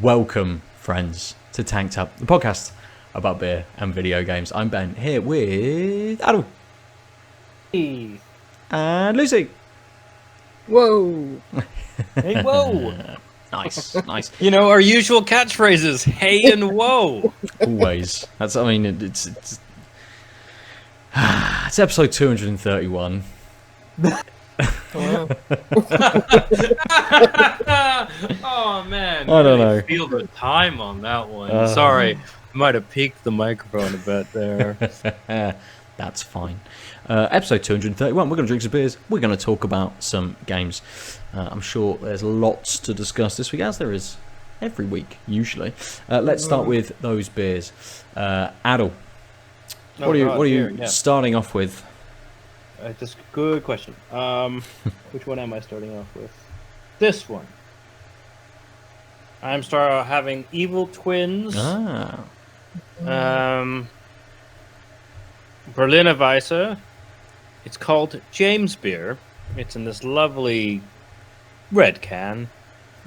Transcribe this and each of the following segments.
Welcome, friends, to Tanked Up, the podcast about beer and video games. I'm Ben, here with Aadil. Hey. And Lucy. Whoa. Hey, whoa. Nice. You know, our usual catchphrases, hey and whoa. Always. It's episode 231. Wow. Oh, man. I don't know. Feel the time on that one. Sorry. Might have peaked the microphone a bit there. That's fine. Episode 231. We're going to drink some beers. We're going to talk about some games. I'm sure there's lots to discuss this week, as there is every week, usually. Let's start with those beers. Aadil, what are you starting off with? That's a good question. Which one am I starting off with? This one. I'm having Evil Twins. Berliner Weisse. It's called James Beer. It's in this lovely red can.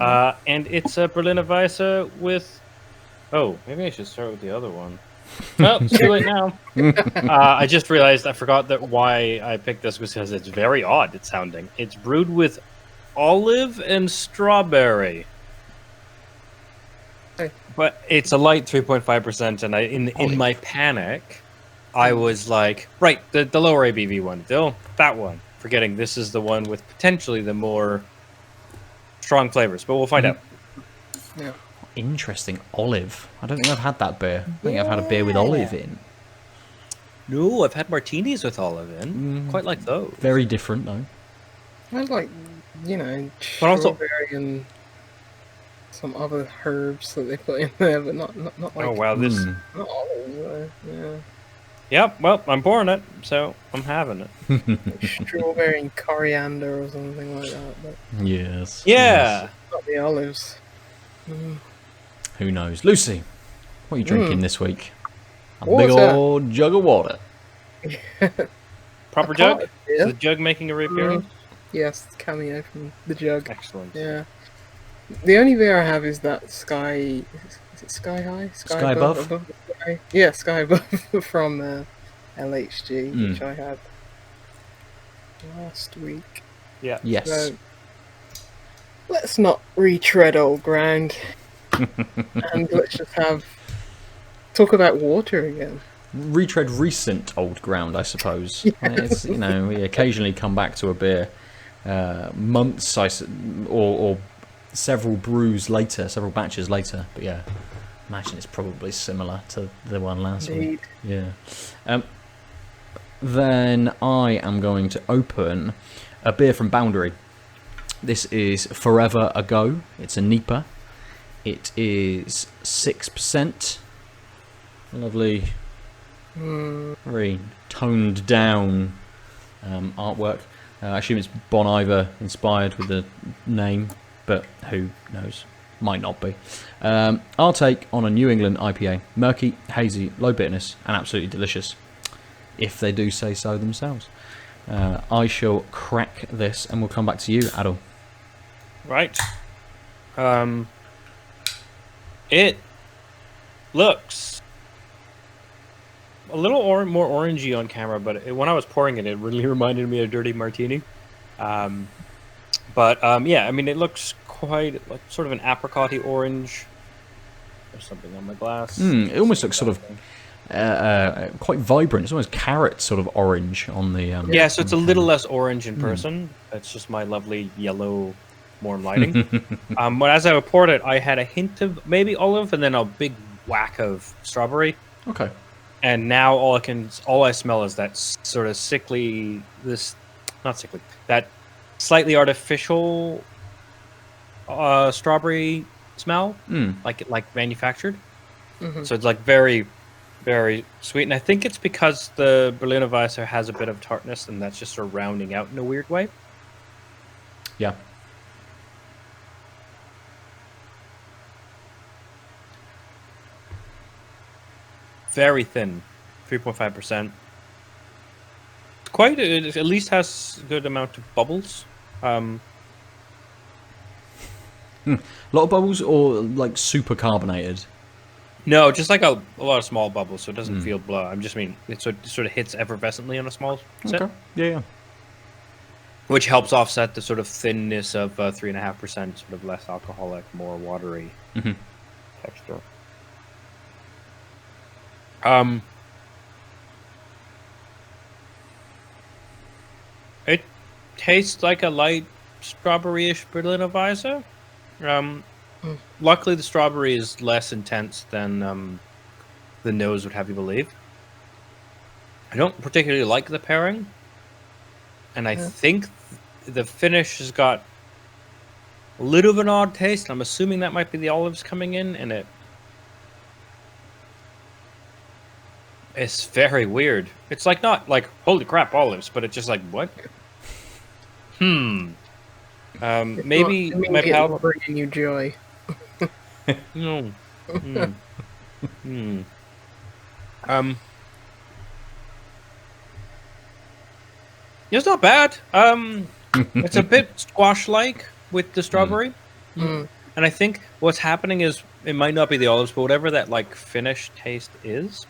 And it's a Berliner Weisse with... Oh, maybe I should start with the other one. Well, it's too late now. I just realized I forgot that why I picked this was because it's very odd it's sounding. It's brewed with olive and strawberry. But it's a light 3.5%, and in my panic, I was like, right, the lower ABV one, that one. Forgetting this is the one with potentially the more strong flavors, but we'll find out. Yeah. Interesting. Olive. I don't think I've had that beer. I think I've had a beer with olive in. No, I've had martinis with olive in. Quite like those. Very different, though. I like, But also- strawberry and some other herbs that they put in there, but not like. Oh wow, this. Not olives, yeah. Yep. Well, I'm pouring it, so I'm having it. Like strawberry and coriander or something like that, but Yes. Yeah. not the olives. Mm. Who knows? Lucy, what are you drinking this week? A Water. big old jug of water. Proper A jug. pot, Is yeah. the jug making a reappearance? Yes, cameo from the jug. Excellent. Yeah. The only beer I have is that Sky. Is it Sky High? Sky Above? the sky? Yeah, Sky Above from LHG, which I had last week. Yeah. Yes. So, let's not retread old ground, and let's just talk about water again. Retread recent old ground, I suppose. Yes. It's, we occasionally come back to a beer months or several brews later, several batches later. But yeah, imagine it's probably similar to the one last Indeed. week. Yeah. Then I am going to open a beer from Boundary. This is Forever Ago. It's a NEPA. It is 6%. Lovely, very toned down artwork. I assume it's Bon Iver inspired with the name, but who knows? Might not be. Our take on a New England IPA. Murky, hazy, low bitterness, and absolutely delicious. If they do say so themselves. I shall crack this, and we'll come back to you, Aadil. Right. It looks a little more orangey on camera, but when I was pouring it, it really reminded me of Dirty Martini. Yeah, I mean, it looks quite like sort of an apricot-y orange. There's something on my glass. It almost looks sort of quite vibrant. It's almost carrot sort of orange on the... Yeah, so it's a little less orange in person. It's just my lovely yellow, warm lighting. But as I poured it, I had a hint of maybe olive and then a big whack of strawberry. Okay. And now all I smell is that sort of that slightly artificial strawberry smell, like manufactured. Mm-hmm. So it's like very, very sweet. And I think it's because the Berliner Weisse has a bit of tartness, and that's just sort of rounding out in a weird way. Yeah. Very thin, 3.5%. It at least has a good amount of bubbles. A lot of bubbles or like super carbonated? No, just like a lot of small bubbles, so it doesn't feel blow. I just mean it sort of hits effervescently on a small set, Okay. Yeah. which helps offset the sort of thinness of 3.5%, sort of less alcoholic, more watery texture. It tastes like a light strawberry-ish Berliner Weisse. Luckily, the strawberry is less intense than the nose would have you believe. I don't particularly like the pairing, and I think the finish has got a little of an odd taste. I'm assuming that might be the olives coming in, and it's very weird. It's like not like holy crap olives, but it's just like what? Maybe my palate bringing you joy. No. It's not bad. It's a bit squash-like with the strawberry, and I think what's happening is it might not be the olives, but whatever that like finish taste is,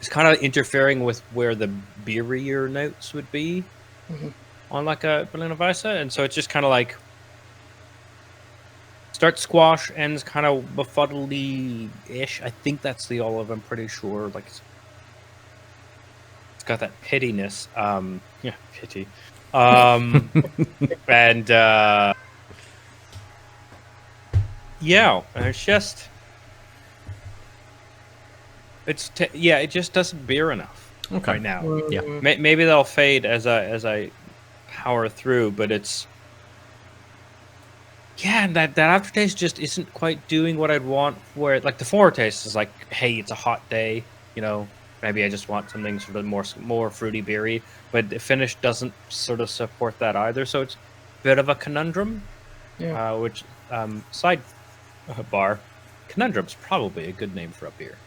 it's kind of interfering with where the beerier notes would be on like a Berliner Weisse, and so it's just kind of like starts squash, ends kind of befuddly-ish. I think that's the olive. I'm pretty sure. Like it's got that pittiness. Yeah, pity. And yeah, it's just it just doesn't beer enough right now. Yeah. Maybe they'll fade as I power through, but it's and that aftertaste just isn't quite doing what I'd want. Where like the foretaste is like, hey, it's a hot day, you know. Maybe I just want something sort of more fruity beery, but the finish doesn't sort of support that either. So it's a bit of a conundrum. Yeah. Which side bar, conundrum's probably a good name for a beer.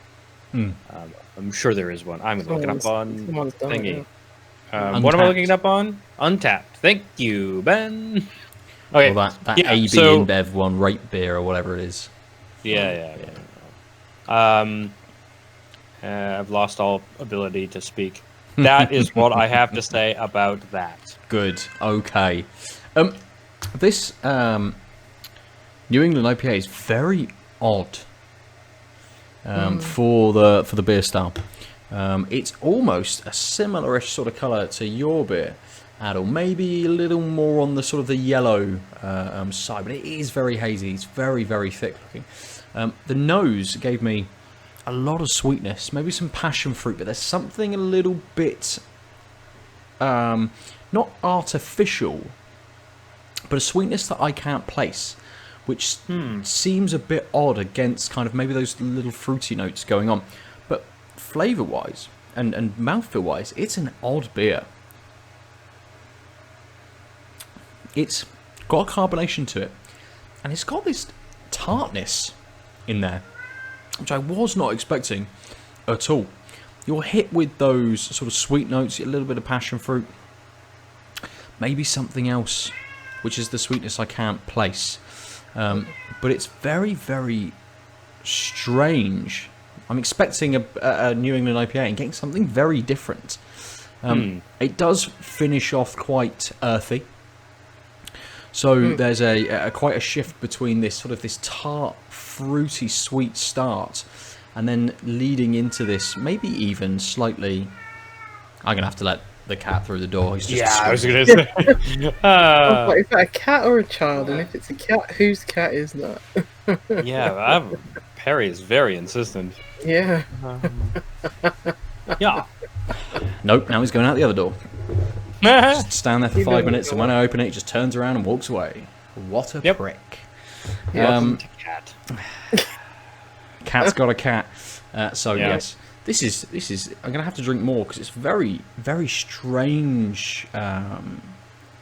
I'm sure there is one. I'm looking up on thingy. What am I looking up on? Untapped. Thank you, Ben. Okay. Well, that AB InBev one, rape beer or whatever it is. Yeah. I've lost all ability to speak. That is what I have to say about that. Good. Okay. This New England IPA is very odd for the beer style. It's almost a similar-ish sort of colour to your beer, Aadil. Maybe a little more on the sort of the yellow side, but it is very hazy. It's very, very thick looking. The nose gave me a lot of sweetness, maybe some passion fruit, but there's something a little bit not artificial, but a sweetness that I can't place, which seems a bit odd against kind of maybe those little fruity notes going on. But flavour-wise and mouthfeel-wise, it's an odd beer. It's got a carbonation to it, and it's got this tartness in there, which I was not expecting at all. You're hit with those sort of sweet notes, a little bit of passion fruit, maybe something else, which is the sweetness I can't place. But it's very, very strange. I'm expecting a New England IPA and getting something very different. It does finish off quite earthy. So there's quite a shift between this sort of this tart, fruity, sweet start, and then leading into this maybe even slightly. I'm gonna have to let the cat through the door. He's just I was gonna say. Is that a cat or a child? And if it's a cat, whose cat is that? Perry is very insistent. Yeah. Yeah. Nope. Now he's going out the other door. Just stand there for 5 minutes, and when I open it, he just turns around and walks away. What a prick. Welcome to cat. Cat's got a cat. Yes, this is. I'm gonna have to drink more because it's very, very strange.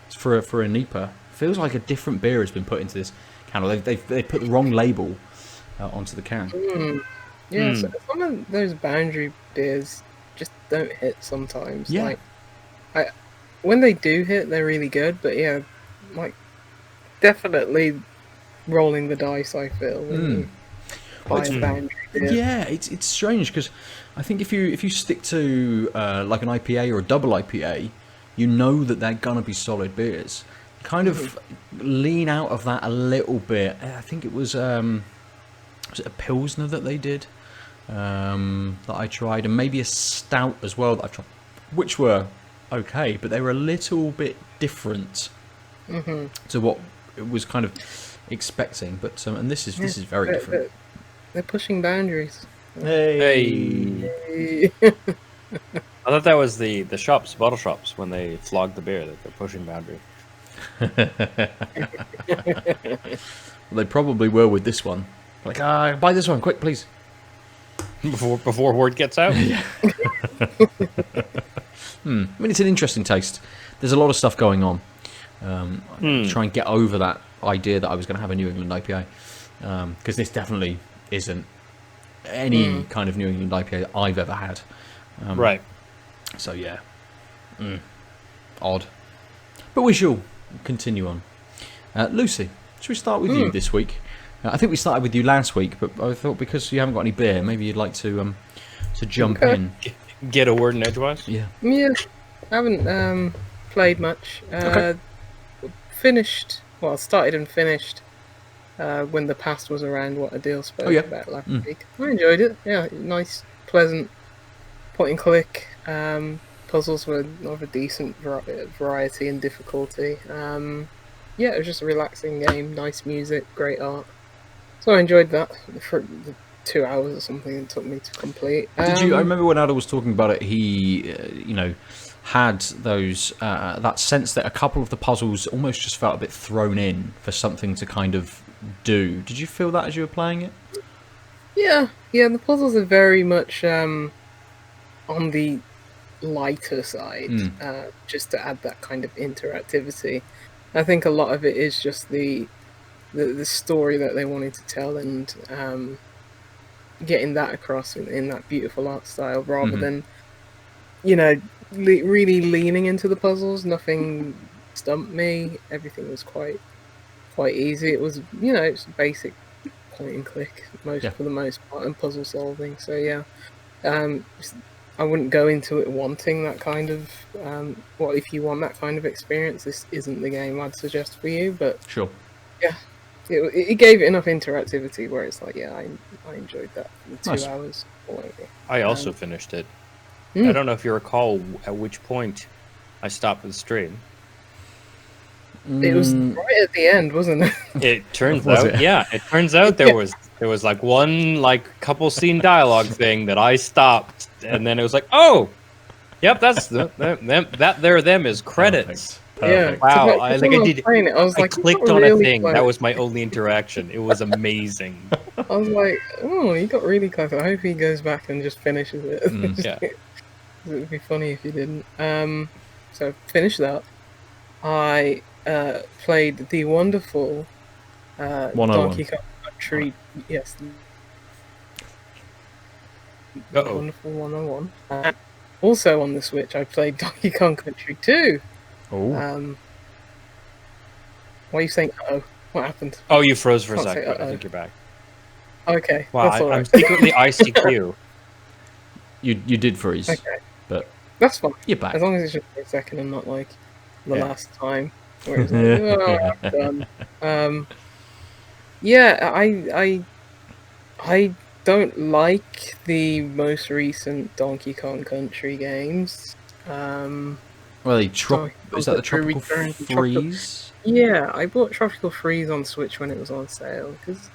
For a NEPA, feels like a different beer has been put into this can. They put the wrong label onto the can. Yeah, so some of those boundary beers just don't hit sometimes. Yeah. When they do hit, they're really good. But yeah, like definitely rolling the dice, I feel, when you buy a boundary beer. Yeah, it's strange because I think if you stick to like an IPA or a double IPA, you know that they're gonna be solid beers. Kind of lean out of that a little bit. I think it was it a Pilsner that they did that I tried, and maybe a stout as well that I've tried, which were okay, but they were a little bit different to what it was kind of expecting. But and this is very different. They're pushing boundaries. Hey. I thought that was the shops, bottle shops, when they flog the beer, that they're pushing boundary. They probably were with this one. Like, buy this one, quick, please. Before word gets out? Yeah. I mean, it's an interesting taste. There's a lot of stuff going on. Try and get over that idea that I was going to have a New England IPA. Because this definitely isn't any kind of New England IPA that I've ever had. Right. So, yeah. Odd. But we shall continue on. Lucy, should we start with you this week? I think we started with you last week, but I thought because you haven't got any beer, maybe you'd like to jump in. Get a word in edgewise? Yeah. Yeah, I haven't played much. Finished, well, started and finished when the past was around, what Aadil spoke about last week. I enjoyed it. Yeah, nice, pleasant point and click. Puzzles were of a decent variety and difficulty. Yeah, it was just a relaxing game, nice music, great art. So I enjoyed that for the 2 hours or something it took me to complete. Did you? I remember when Aadil was talking about it. He, had those that sense that a couple of the puzzles almost just felt a bit thrown in for something to kind of do. Did you feel that as you were playing it? Yeah. The puzzles are very much on the lighter side, just to add that kind of interactivity. I think a lot of it is just the story that they wanted to tell and getting that across in that beautiful art style, rather than really leaning into the puzzles. Nothing stumped me. Everything was quite easy. It was it's basic point and click for the most part, and puzzle solving. So yeah, I wouldn't go into it wanting that kind of if you want that kind of experience, this isn't the game I'd suggest for you. But sure, yeah, it gave it enough interactivity where it's like, I enjoyed that for the 2 hours or whatever. I also finished it. I don't know if you recall at which point I stopped the stream. It was right at the end, wasn't it? It turns out, it turns out there was like one couple scene dialogue thing that I stopped, and then it was like, oh, yep, that's them is credits. Perfect. Yeah. Wow, I clicked on a thing. That was my only interaction. It was amazing. I was like, oh, he got really clever. I hope he goes back and just finishes it. Yeah. It would be funny if he didn't. So finished that. I played the wonderful Donkey Kong Country. Yes. Wonderful 101. Also on the Switch, I played Donkey Kong Country 2. Oh. Why are you saying uh-oh? What happened? Oh, you froze for a Can't say second. I uh-oh. think you're back. Okay. Wow, that's all right. I'm secretly ICQ. You did freeze. Okay. But that's fine. you're back. As long as it's just for a second and not like the last time where it's like, oh, I'm done. Yeah, I don't like the most recent Donkey Kong Country games. Well, is that the Tropical Freeze? Yeah, I bought Tropical Freeze on Switch when it was on sale, because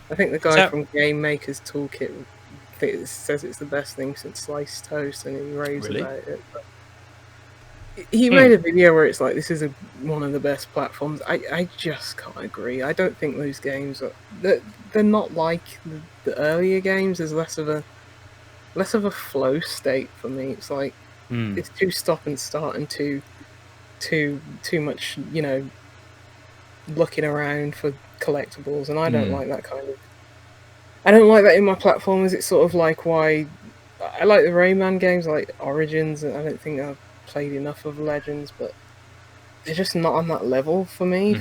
I think the guy from Game Maker's Toolkit says it's the best thing since sliced toast, and he raves about it. But he made a video where it's like, this is one of the best platforms. I just can't agree. I don't think those games they're not like the earlier games. There's less of a flow state for me. It's like it's too stop and start and too much, looking around for collectibles, and I don't like that kind of. I don't like that in my platformers. It's sort of like why I like the Rayman games, like Origins, and I don't think I've played enough of Legends, but they're just not on that level for me.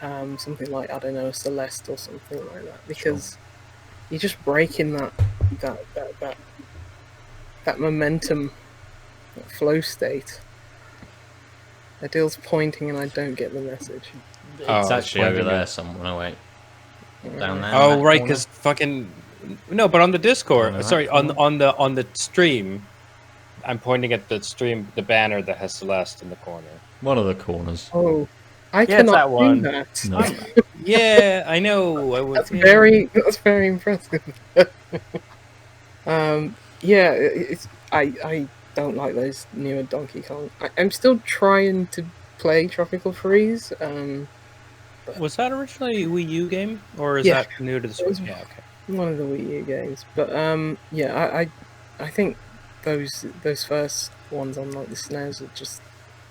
something like, I don't know, Celeste or something like that, because you're just breaking that momentum, that flow state. Aadil's pointing and I don't get the message. It's actually over there somewhere. Oh, wait. Down there. Oh, right, because fucking... No, but on the Discord, sorry, on the stream, I'm pointing at the stream, the banner that has Celeste in the corner. One of the corners. Oh, I cannot do that. No. Yeah, I know. That's very impressive. Yeah, I don't like those newer Donkey Kong. I'm still trying to play Tropical Freeze. Was that originally a Wii U game, or is that new to the Switch? Yeah, okay. One of the Wii U games, but yeah, I think those first ones on like the SNES are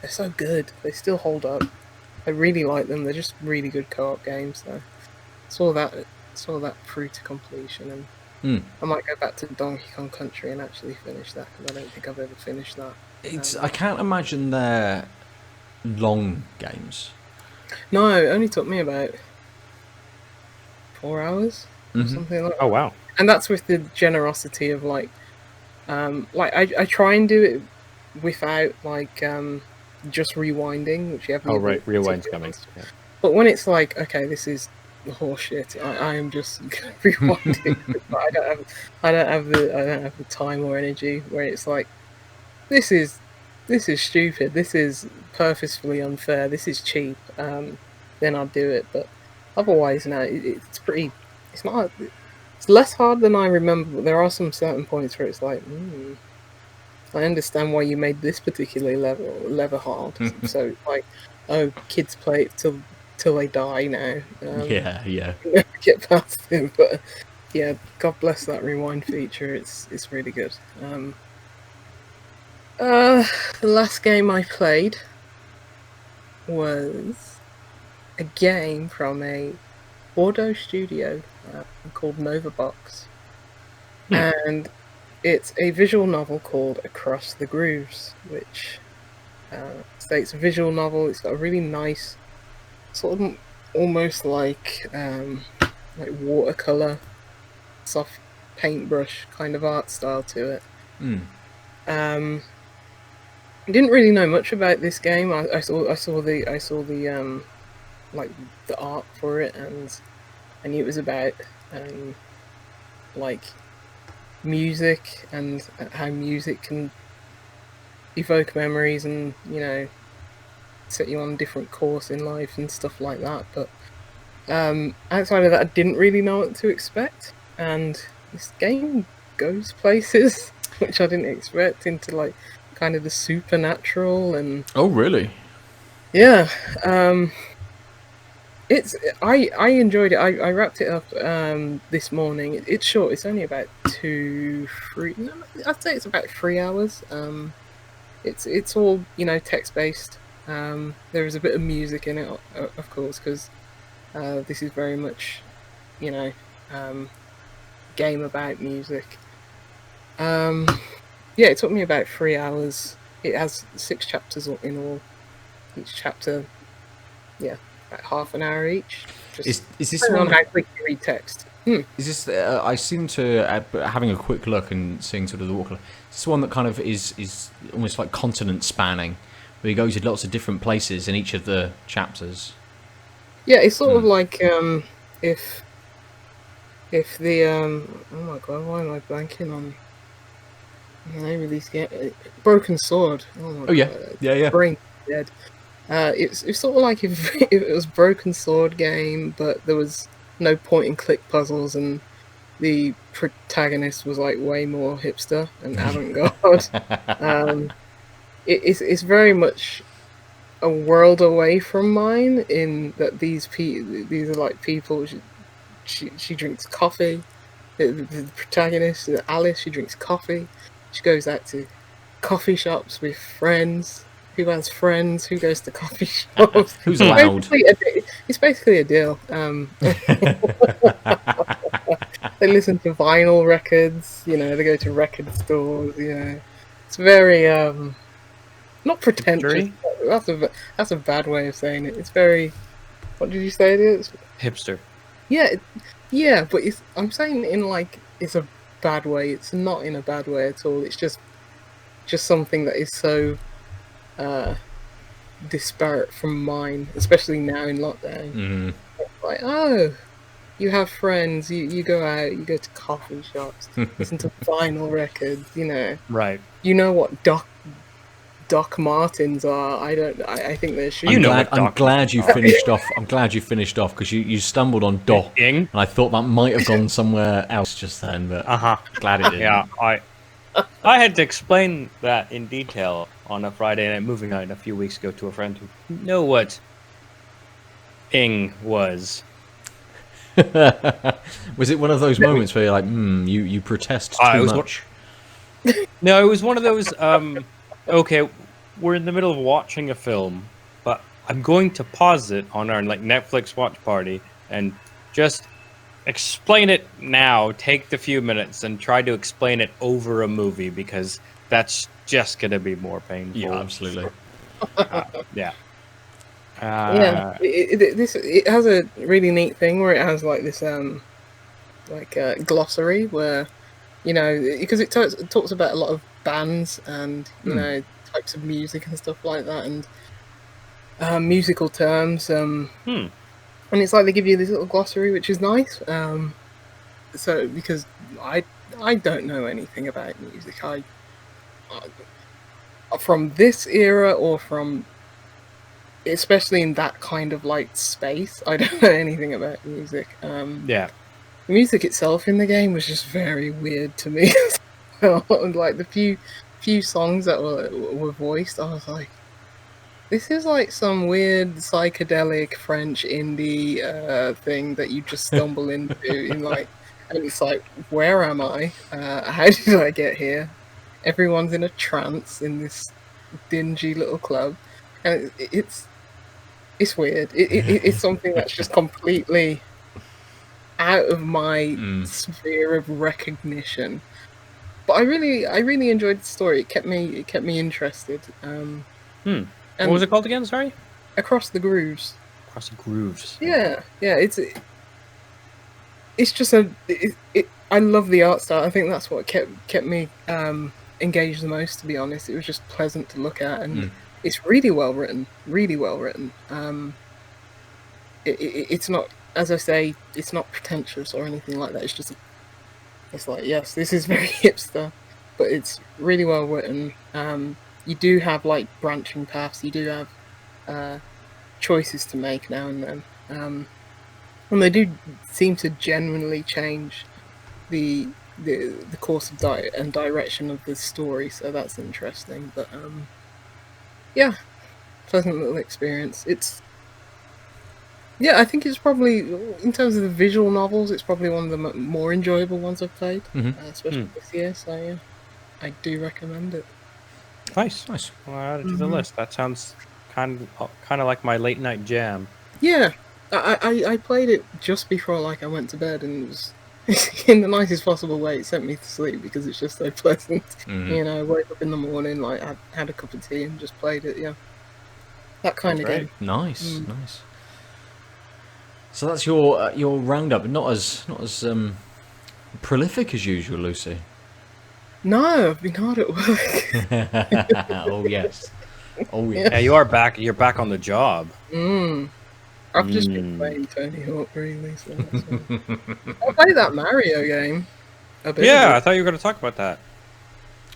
they're so good. They still hold up. I really like them. They're just really good co-op games. So saw that through to completion, and I might go back to Donkey Kong Country and actually finish that, because I don't think I've ever finished that. I can't imagine they're long games. No, it only took me about 4 hours. Something like that. Oh wow! And that's with the generosity of like I try and do it without like just rewinding, which you have. Oh right, rewind's coming. Yeah. But when it's like, okay, this is horseshit, I am just rewinding. But I don't have the time or energy where it's like, this is stupid. This is purposefully unfair. This is cheap. Then I'll do it. But otherwise, no, it's pretty. It's not. It's less hard than I remember, but there are some certain points where it's like, I understand why you made this particular level hard. So like, oh, kids play it till they die now. Yeah. Get past it, but yeah, God bless that rewind feature. It's really good. The last game I played was a game from a Bordeaux studio called Nova Box, and it's a visual novel called Across the Grooves, which states a visual novel. It's got a really nice, sort of almost like watercolor, soft paintbrush kind of art style to it. I didn't really know much about this game. I saw the like the art for it, and I knew it was about like music and how music can evoke memories and, you know, set you on a different course in life and stuff like that. But outside of that, I didn't really know what to expect, and this game goes places which I didn't expect, into like kind of the supernatural. And oh really? Yeah. I enjoyed it. I wrapped it up this morning. It's short. It's only about 3. No, I'd say it's about 3 hours. It's all, you know, text based. There is a bit of music in it, of course, because this is very much, you know, game about music. Yeah, it took me about 3 hours. It has 6 chapters in all. Each chapter, yeah, about half an hour each. Is this one on how quick you read text? Is this? I seem to having a quick look and seeing sort of the walk. Is this one that kind of is almost like continent spanning, where you go to lots of different places in each of the chapters? Yeah, it's sort of like if the oh my god, why am I blanking on the name of this game? Broken Sword. Oh my god. Yeah. Brain dead. It's sort of like if it was Broken Sword game, but there was no point and click puzzles, and the protagonist was like way more hipster and avant-garde. It's very much a world away from mine, in that these are like people. She drinks coffee. The protagonist, Alice, she drinks coffee. She goes out to coffee shops with friends. Who has friends? Who goes to coffee shops? Who's allowed? It's basically a deal. They listen to vinyl records. You know, they go to record stores. You know, it's very not pretentious. That's a bad way of saying it. It's very What did you say it is? Hipster. Yeah, yeah, but I'm saying in like it's a bad way. It's not in a bad way at all. It's just something that is so disparate from mine, especially now in lockdown. Mm. Like, oh, you have friends, you go out, you go to coffee shops, listen to vinyl records, you know. Right. You know what Doc Martens are. I think they're shit. I'm glad you finished off. I'm glad you finished off because you stumbled on Doc, and I thought that might have gone somewhere else just then, but glad it didn't. Yeah, I had to explain that in detail on a Friday night movie night a few weeks ago to a friend who knew what ing was. Was it one of those moments where you're like, you protest too much? No, it was one of those, okay, we're in the middle of watching a film, but I'm going to pause it on our like Netflix watch party and just explain it now, take the few minutes and try to explain it over a movie because that's just going to be more painful. Yeah, absolutely. Yeah. It has a really neat thing where it has like this glossary where, you know, because it talks about a lot of bands and you know types of music and stuff like that and musical terms and it's like they give you this little glossary which is nice, so because I don't know anything about music. I from this era or from especially in that kind of like space, I don't know anything about music. Yeah. The music itself in the game was just very weird to me. Like the few songs that were voiced, I was like, this is like some weird psychedelic French indie thing that you just stumble into in like, and it's like, where am I? How did I get here? Everyone's in a trance in this dingy little club, and it's weird. It's something that's just completely out of my sphere of recognition. But I really enjoyed the story. It kept me interested. What was it called again? Sorry. Across the Grooves. Across the Grooves. Yeah. It's just I love the art style. I think that's what kept me engaged the most. To be honest, it was just pleasant to look at, and it's really well written. Really well written. It's not, as I say, it's not pretentious or anything like that. It's like, yes, this is very hipster, but it's really well written. You do have like branching paths. You do have choices to make now and then, and they do seem to genuinely change the course of diet and direction of the story. So that's interesting. But yeah, pleasant little experience. I think it's probably, in terms of the visual novels, it's probably one of the more enjoyable ones I've played, especially this year. So yeah, I do recommend it. Nice. Well, I'll add it to the list. That sounds kind of like my late night jam. Yeah, I played it just before like I went to bed, and it was in the nicest possible way. It sent me to sleep because it's just so pleasant. You know, woke up in the morning, like I had a cup of tea and just played it. Yeah, that kind of game. Nice. So that's your roundup. Not as prolific as usual, Lucy. No, I've been hard at work. Oh yes. Yeah, you are back. You're back on the job. I've just been playing Tony Hawk, really. So I played that Mario game a bit. Yeah, I thought you were going to talk about that.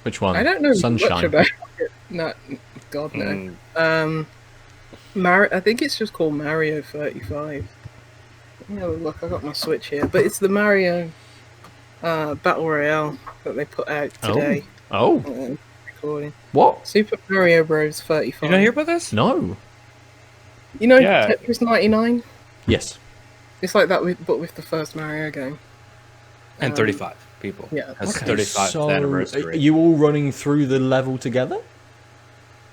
Which one? I don't know Sunshine. much about it. No, God no. I think it's just called Mario 35. Yeah, look, I got my Switch here, but it's the Mario Battle Royale that they put out today. Oh. Recording. What? Super Mario Bros. 35. You don't hear about this? No. You know Tetris 99? Yes. It's like that, but with the first Mario game. And 35 people. Yeah. That's Okay, 35th so anniversary. are you all running through the level together?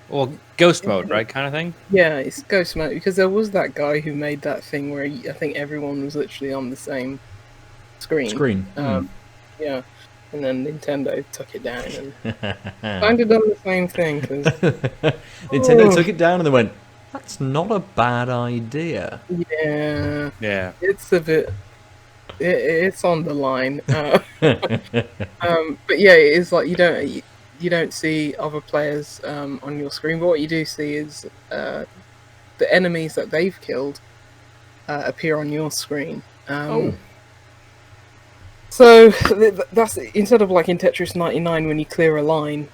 Well, ghost mode, right, kind of thing? Yeah, it's ghost mode, because there was that guy who made that thing where I think everyone was literally on the same screen. Yeah, and then Nintendo took it down and kind of done the same thing. Cause, Nintendo took it down and they went, That's not a bad idea. Yeah. Yeah. It's a bit. It's on the line. But yeah, it is like you don't see other players on your screen. But what you do see is the enemies that they've killed appear on your screen. So that's instead of like in Tetris 99 when you clear a line,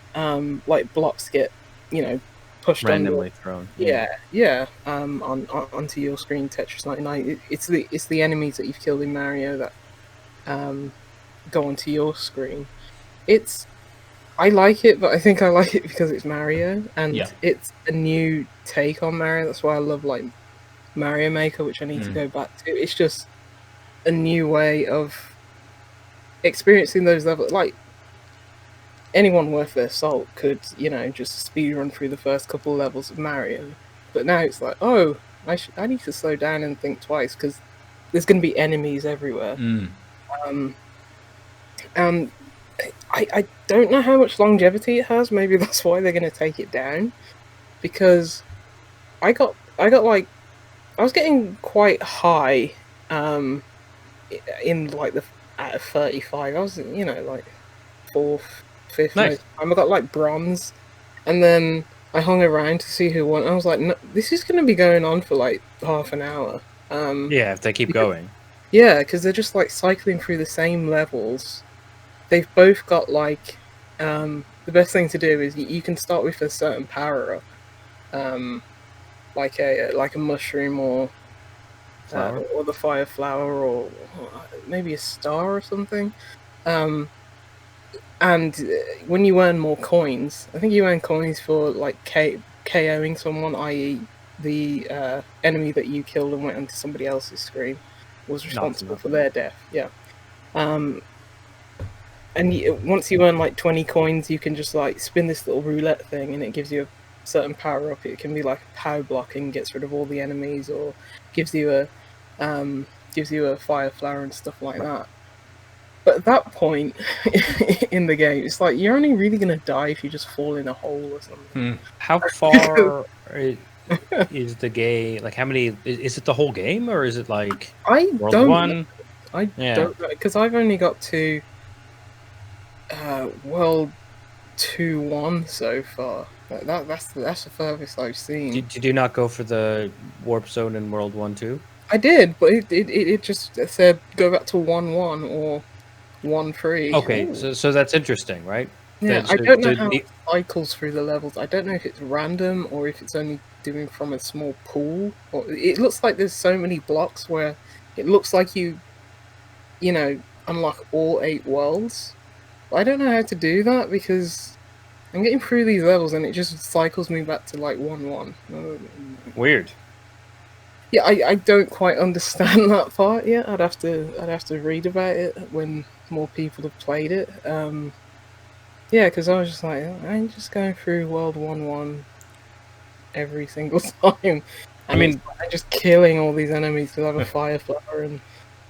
like blocks get pushed Randomly thrown. onto your screen. Tetris 99. It's the enemies that you've killed in Mario that go onto your screen. I like it, but I think I like it because it's Mario and it's a new take on Mario. That's why I love like Mario Maker, which I need to go back to. It's just a new way of experiencing those levels. Like anyone worth their salt could, just speed run through the first couple levels of Mario. But now it's like, oh, I need to slow down and think twice because there's going to be enemies everywhere. And I don't know how much longevity it has. Maybe that's why they're going to take it down. Because I was getting quite high in like out of 35. I was like 4th, 5th. Nice. I got like bronze, and then I hung around to see who won. I was like, no, this is going to be going on for like half an hour. If they keep going. Yeah, because they're just like cycling through the same levels. They've both got like the best thing to do is you can start with a certain power up, like a mushroom or the fire flower or maybe a star or something. And when you earn more coins, I think you earn coins for like KOing someone, i.e. the enemy that you killed and went onto somebody else's screen was responsible for their death. Yeah. And once you earn like 20 coins, you can just like spin this little roulette thing, and it gives you a certain power up. It can be like a power block and gets rid of all the enemies, or gives you a fire flower and stuff like that. But at that point in the game, it's like you're only really gonna die if you just fall in a hole or something. How far is the game? Like, how many? Is it the whole game, or is it like World 1? I don't know, because I've only got to World 2-1 so far. That's the furthest I've seen. Did you not go for the warp zone in World 1-2? I did, but it just said go back to 1-1 or 1-3. Okay, so that's interesting, right? Yeah, I don't know how it cycles through the levels. I don't know if it's random or if it's only doing from a small pool. Or it looks like there's so many blocks where it looks like you unlock all 8 worlds. But I don't know how to do that because I'm getting through these levels and it just cycles me back to like 1-1. Weird. Yeah, I don't quite understand that part yet. I'd have to read about it when more people have played it. Yeah, because I was just like, I'm just going through World 1-1 every single time. I mean, I'm just killing all these enemies because I have a fire flower and.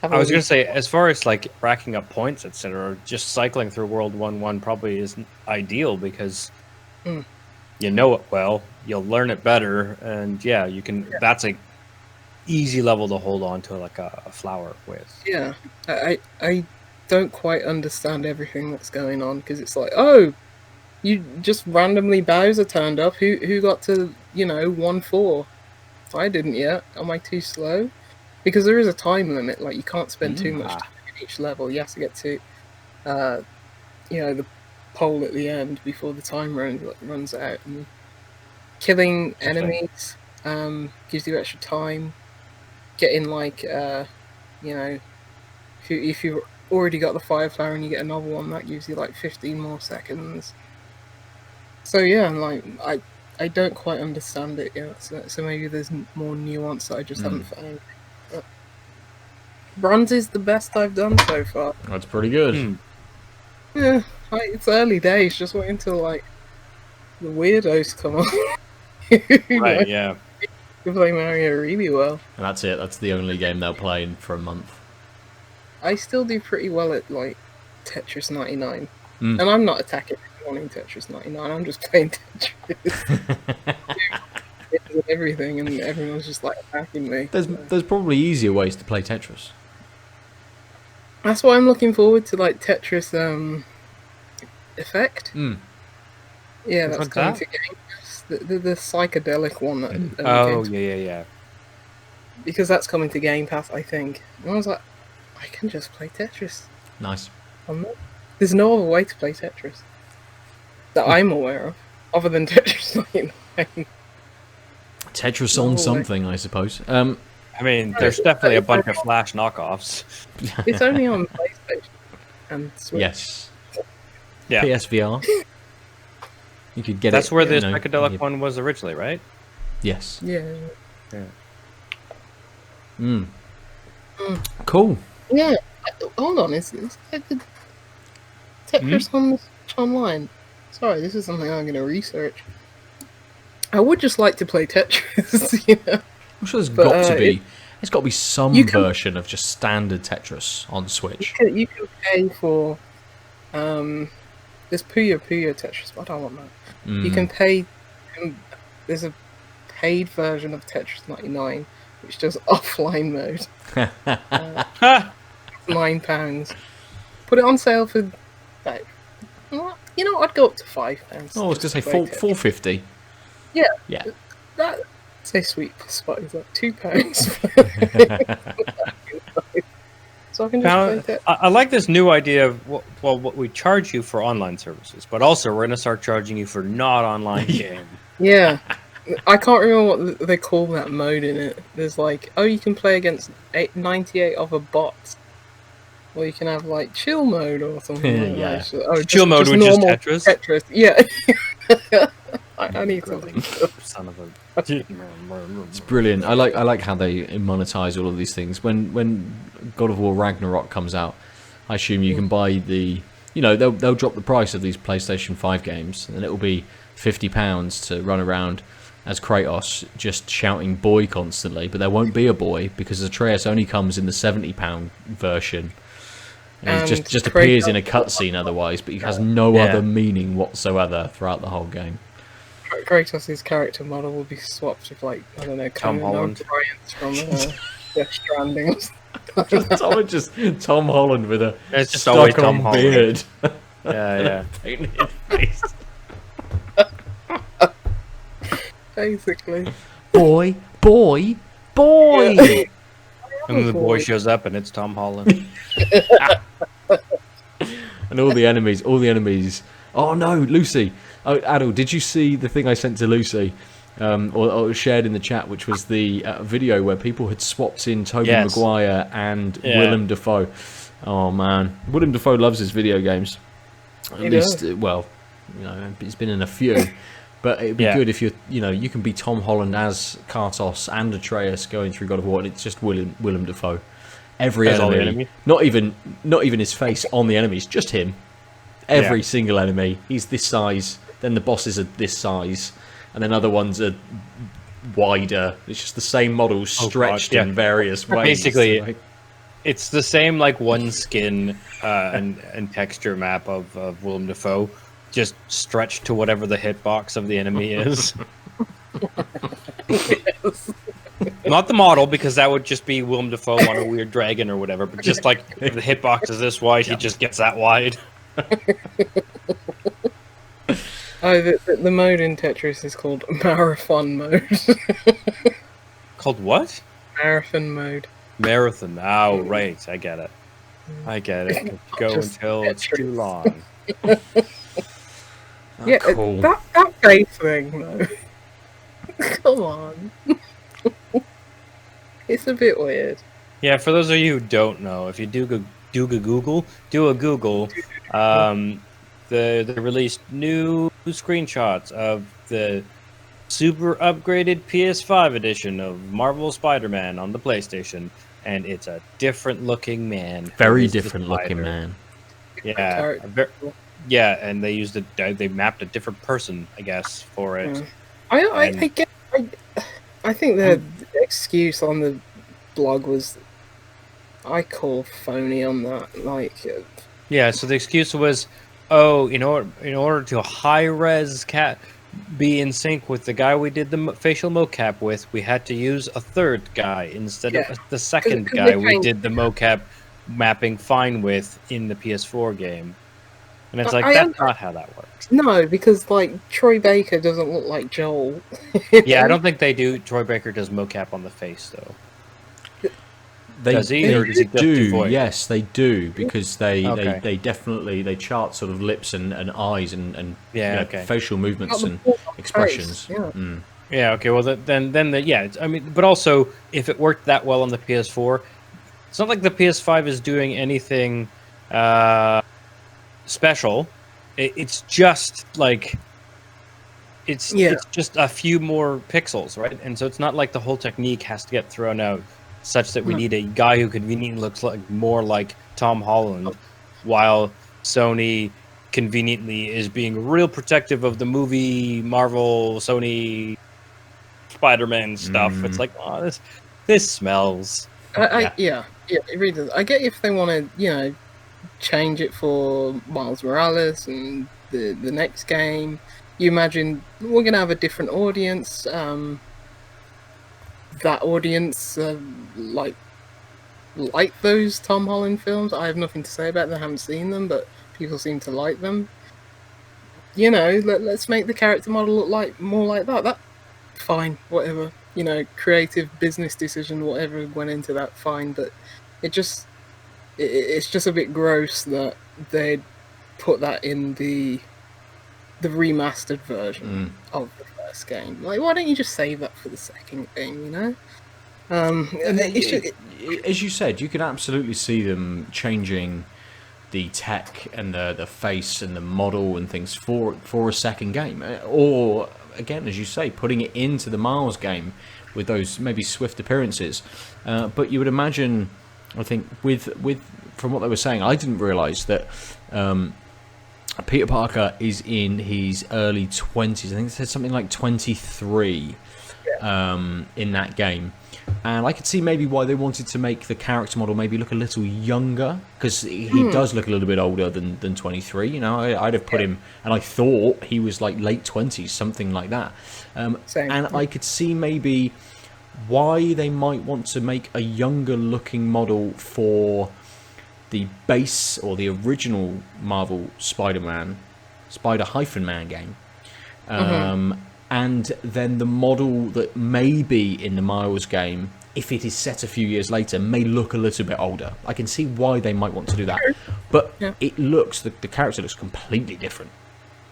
I was going to say, as far as like racking up points, etc., just cycling through World 1-1 probably isn't ideal because you know it well, you'll learn it better, and you can. Yeah. That's a easy level to hold on to, like a flower with. Yeah, I don't quite understand everything that's going on because it's like, oh, you just randomly Bowser turned up. Who got to 1-4? I didn't yet. Am I too slow? Because there is a time limit. Like you can't spend too much time in each level. You have to get to, the pole at the end before the time runs out. And killing enemies gives you extra time. Getting like if you've already got the fire flower and you get another one, that gives you like 15 more seconds. So yeah, like I don't quite understand it yet. So maybe there's more nuance that I just haven't found. But bronze is the best I've done so far. That's pretty good. Yeah, it's early days. Just wait until like the weirdos come on. Right. Yeah. You play Mario really well. And that's it. That's the only game they'll play for a month. I still do pretty well at like Tetris 99, and I'm not attacking anyone in Tetris 99. I'm just playing Tetris. and everything, and everyone's just like attacking me. There's probably easier ways to play Tetris. That's why I'm looking forward to like Tetris Effect. Yeah, that's coming to Game Pass. The psychedelic one. That yeah. Because that's coming to Game Pass, I think. And I was like, I can just play Tetris. Nice. There's no other way to play Tetris that I'm aware of, other than Tetris 99. Tetris on something, I suppose. I mean, there's definitely a bunch of Flash knockoffs. It's only on PlayStation and Switch. Yes. Yeah. PSVR. You could get That's it. That's where the psychedelic one was originally, right? Yes. Yeah. Cool. Yeah. Hold on. Is like the Tetris on the Switch Online? Sorry, this is something I'm going to research. I would just like to play Tetris, you know. I'm sure there's got to be some version of just standard Tetris on Switch. You can pay for there's Puyo Tetris, but I don't want that. You can pay. There's a paid version of Tetris 99, which does offline mode. £9. Put it on sale for about, you know, I'd go up to £5. Oh, I was going to say $4.50. Yeah. Yeah. That say sweet spot is like £2. So I can just play that. I like this new idea of what we charge you for online services, but also we're going to start charging you for not online game. Yeah. I can't remember what they call that mode in it. There's like, you can play against 98 other bots. Or you can have like chill mode or something. Yeah. Chill mode, which is Tetris. Tetris, yeah. I need something. Son of a. It's brilliant. I like how they monetize all of these things. When God of War Ragnarok comes out, I assume you can buy the. You know, they'll drop the price of these PlayStation 5 games, and it will be £50 to run around as Kratos just shouting "boy" constantly. But there won't be a boy because Atreus only comes in the £70 version. And he just appears in a cutscene otherwise, but he has no other meaning whatsoever throughout the whole game. Kratos' character model will be swapped with, like, I don't know, Tom Holland from Death Stranding. Tom Holland with a it's just always Tom Holland beard. Yeah. Painted face. Basically. Boy. Yeah. And the boy shows up, and it's Tom Holland. And all the enemies. Oh no, Lucy. Oh, Aadil, did you see the thing I sent to Lucy, or shared in the chat, which was the video where people had swapped in Tobey Maguire and Willem Dafoe? Oh man, Willem Dafoe loves his video games. At least, well, you know, he's been in a few. But it'd be good if you can be Tom Holland as Kratos and Atreus going through God of War, and it's just Willem Dafoe. Every enemy, not even his face on the enemies, just him. Every single enemy, he's this size. Then the bosses are this size, and then other ones are wider. It's just the same model stretched in various ways. Basically, it's the same like one skin and texture map of Willem Dafoe, just stretched to whatever the hitbox of the enemy is. Not the model, because that would just be Willem Dafoe on a weird dragon or whatever, but just like if the hitbox is this wide, he just gets that wide. The mode in Tetris is called Marathon mode. Called what? Marathon mode. Marathon. Oh, right. I get it. Go until it's too long. Yeah, cool. that face thing, though. Come on. It's a bit weird. Yeah, for those of you who don't know, if you do a Google, they released new screenshots of the super upgraded PS5 edition of Marvel Spider-Man on the PlayStation, and it's a different looking man. Very different looking man. Yeah, yeah, and they mapped a different person, I guess, for it. I think the excuse on the blog was, I call phony on that. Like, yeah. So the excuse was, in order to high res be in sync with the guy we did the facial mocap with. We had to use a third guy instead of the second guy we did the mocap mapping fine with in the PS4 game. And it's like, that's not how that works. No, because like Troy Baker doesn't look like Joel. Yeah, I don't think they do. Troy Baker does mocap on the face though. Does he, or does he do voice? Yes, they do, because they definitely chart sort of lips and eyes and facial movements and expressions. Yeah. Okay. Well, I mean, but also if it worked that well on the PS4, it's not like the PS5 is doing anything special. It's just like it's just a few more pixels, right? And so it's not like the whole technique has to get thrown out, such that we need a guy who conveniently looks like more like Tom Holland, while Sony conveniently is being real protective of the movie Marvel Sony Spider-Man stuff. It's like, oh, this smells. It really does. I get if they want to, change it for Miles Morales and the next game. You imagine we're gonna have a different audience. That audience like those Tom Holland films. I have nothing to say about them. I haven't seen them, but people seem to like them. Let's make the character model look like more like that. That fine, whatever. Creative business decision, whatever went into that, fine. But it's just a bit gross that they'd put that in the remastered version of the first game. Like, why don't you just save that for the second game? As you said, you could absolutely see them changing the tech and the face and the model and things for a second game, or again, as you say, putting it into the Miles game with those maybe swift appearances. But you would imagine, I think, with from what they were saying, I didn't realise that Peter Parker is in his early 20s. I think it said something like 23 in that game. And I could see maybe why they wanted to make the character model maybe look a little younger, because he does look a little bit older than 23. I'd have put him, and I thought he was like late 20s, something like that. And I could see maybe why they might want to make a younger looking model for the base or the original Marvel Spider-Man game. And then the model that may be in the Miles game, if it is set a few years later, may look a little bit older. I can see why they might want to do that. But it looks, the character looks completely different.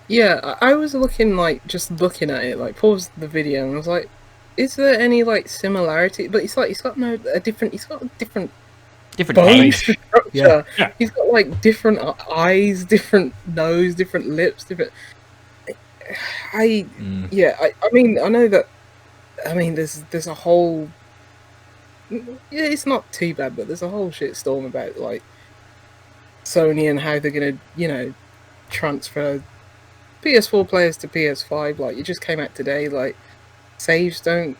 Yeah, I was looking at it, paused the video and was like, is there any similarity? But it's got a different bone structure. Yeah. He's got different eyes, different nose, different lips, different. I mean, I know that. I mean, there's a whole. Yeah, it's not too bad, but there's a whole shitstorm about Sony and how they're gonna, transfer PS4 players to PS5. It just came out today. Saves don't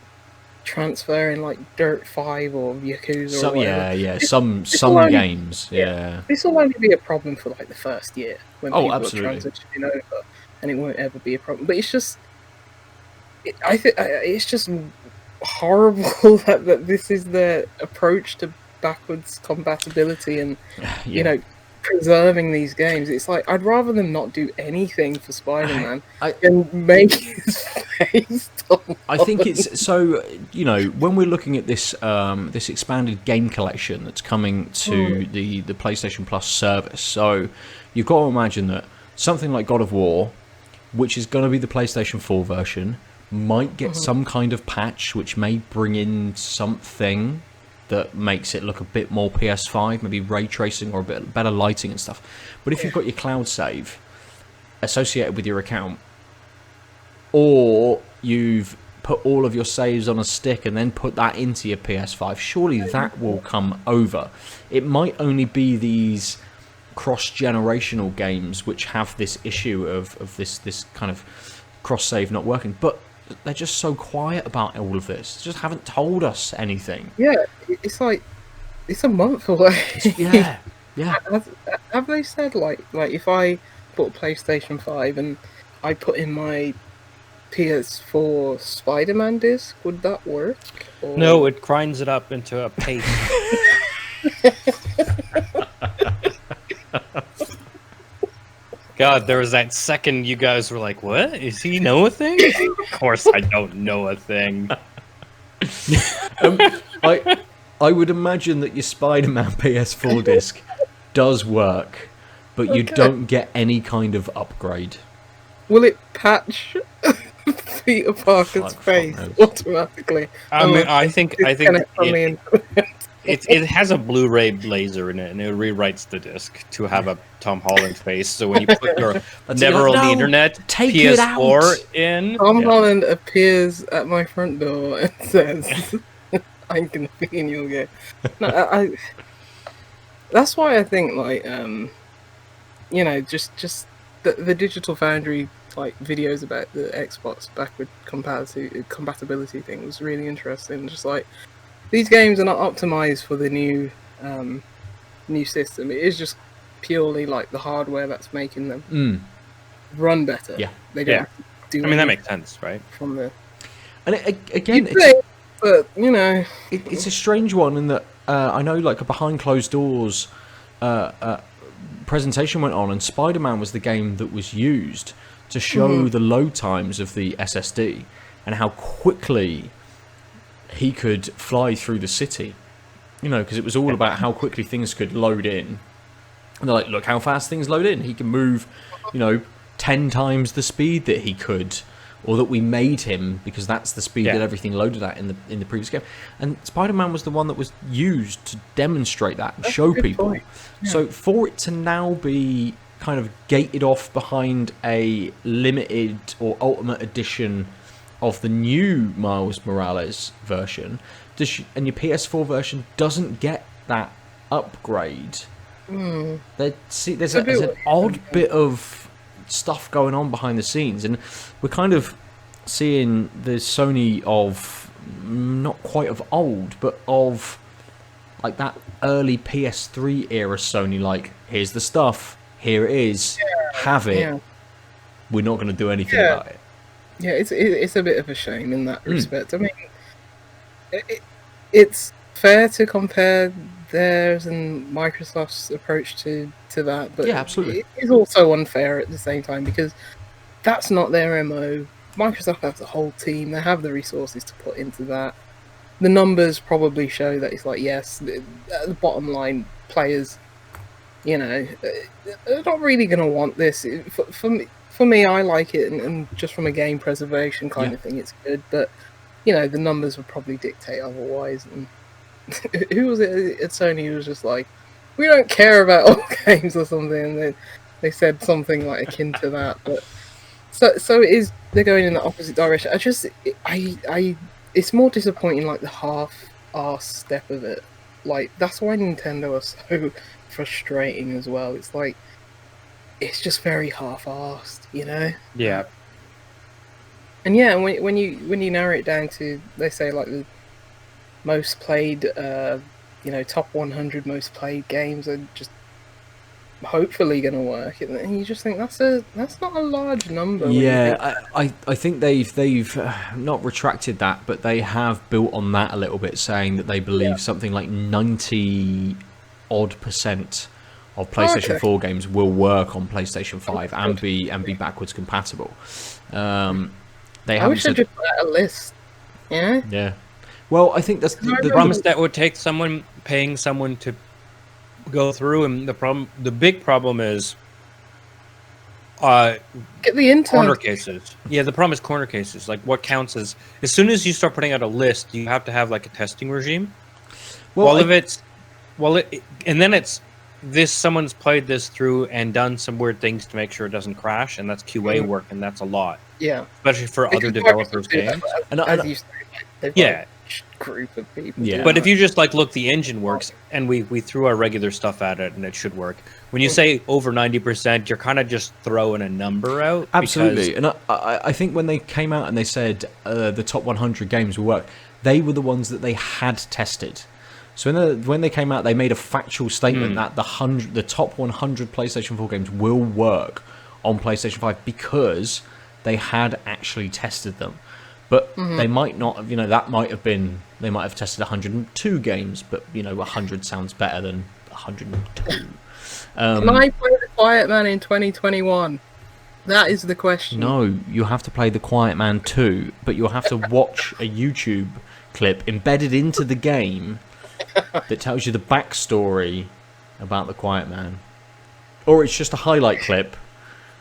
transfer in Dirt 5 or Yakuza or whatever. Some games. This will only be a problem for the first year when people are transitioning over. And it won't ever be a problem. But it's just, I think it's just horrible that this is their approach to backwards compatibility and preserving these games. It's I'd rather them not do anything for Spider-Man than make his face. I think it's so. When we're looking at this this expanded game collection that's coming to the PlayStation Plus service, so you've got to imagine that something like God of War, which is going to be the PlayStation 4 version, might get some kind of patch which may bring in something that makes it look a bit more PS5, maybe ray tracing or a bit better lighting and stuff. But if you've got your cloud save associated with your account, or you've put all of your saves on a stick and then put that into your PS5, surely that will come over. It might only be these cross-generational games which have this issue of this kind of cross-save not working, but they're just so quiet about all of this. They just haven't told us anything. Yeah, it's it's a month away. Yeah. Have they said if I bought a PlayStation 5 and I put in my PS4 SpiderMan disc, would that work? Or... No, it grinds it up into a paste. God, there was that second you guys were like, what? Is he know a thing? Of course I don't know a thing. I would imagine that your Spider-Man PS4 disc does work, but you don't get any kind of upgrade. Will it patch Peter Parker's face automatically? I think it has a Blu-ray laser in it, and it rewrites the disc to have a Tom Holland face. So when you put your never on the internet PS4 in, Tom Holland appears at my front door and says, "I'm gonna be in your game." No, that's why I think, like, just the Digital Foundry like videos about the Xbox backward compatibility thing was really interesting. Just like, these games are not optimized for the new system. It is just purely like the hardware that's making them run better. Yeah, they don't do. I mean, that makes sense, right? From the again, but you know, it's a strange one in that I know, like, a behind closed doors presentation went on, and Spider-Man was the game that was used to show the load times of the SSD and how quickly he could fly through the city, you know, because it was all about how quickly things could load in. And they're like, look how fast things load in. He can move, 10 times the speed that he could, or that we made him, because that's the speed that everything loaded at in the previous game. And Spider-Man was the one that was used to demonstrate that and show people. Yeah. So for it to now be kind of gated off behind a limited or ultimate edition of the new Miles Morales version, and your PS4 version doesn't get that upgrade. There's an odd bit of stuff going on behind the scenes, and we're kind of seeing the Sony of, not quite of old, but of like that early PS3 era Sony, like, here's the stuff, here it is, have it, we're not going to do anything about it. Yeah, it's a bit of a shame in that respect. I mean, it's fair to compare theirs and Microsoft's approach to that, but absolutely, it is also unfair at the same time, because that's not their MO. Microsoft has a whole team; they have the resources to put into that. The numbers probably show that it's like, yes, the bottom line, players, are not really going to want this. For me, I like it, and just from a game preservation kind of thing, it's good. But the numbers would probably dictate otherwise. And who was it at Sony who was just like, we don't care about all games or something? And they said something like akin to that. But so it is. They're going in the opposite direction. It's more disappointing, like the half-ass step of it. Like, that's why Nintendo are so frustrating as well. It's like, it's just very half-assed, Yeah. And when you narrow it down to, they say, like, the most played, top 100 most played games are just hopefully going to work, and you just think that's not a large number. Yeah, I think they've not retracted that, but they have built on that a little bit, saying that they believe something like 90% of PlayStation 4 games will work on PlayStation 5 and be backwards compatible. I wish I just put out a list. Yeah. Yeah. Well, I think that's the promise that would take paying someone to go through, and the big problem is get the internet corner cases. Yeah, the problem is corner cases. Like, what counts as soon as you start putting out a list, you have to have like a testing regime. Well, and then it's this, someone's played this through and done some weird things to make sure it doesn't crash, and that's QA work, and that's a lot. Yeah, especially for other developers' games. As you say, group of people. Yeah, but if you just look, the engine works, and we threw our regular stuff at it, and it should work. When you say over 90%, you're kind of just throwing a number out. Absolutely, and I think when they came out and they said the top 100 games will work, they were the ones that they had tested. So when they came out, they made a factual statement that the top 100 PlayStation 4 games will work on PlayStation 5 because they had actually tested them. But they might not have, that might have been, they might have tested 102 games, but, 100 sounds better than 102. Can I play The Quiet Man in 2021? That is the question. No, you have to play The Quiet Man 2, but you'll have to watch a YouTube clip embedded into the game that tells you the backstory about The Quiet Man. Or it's just a highlight clip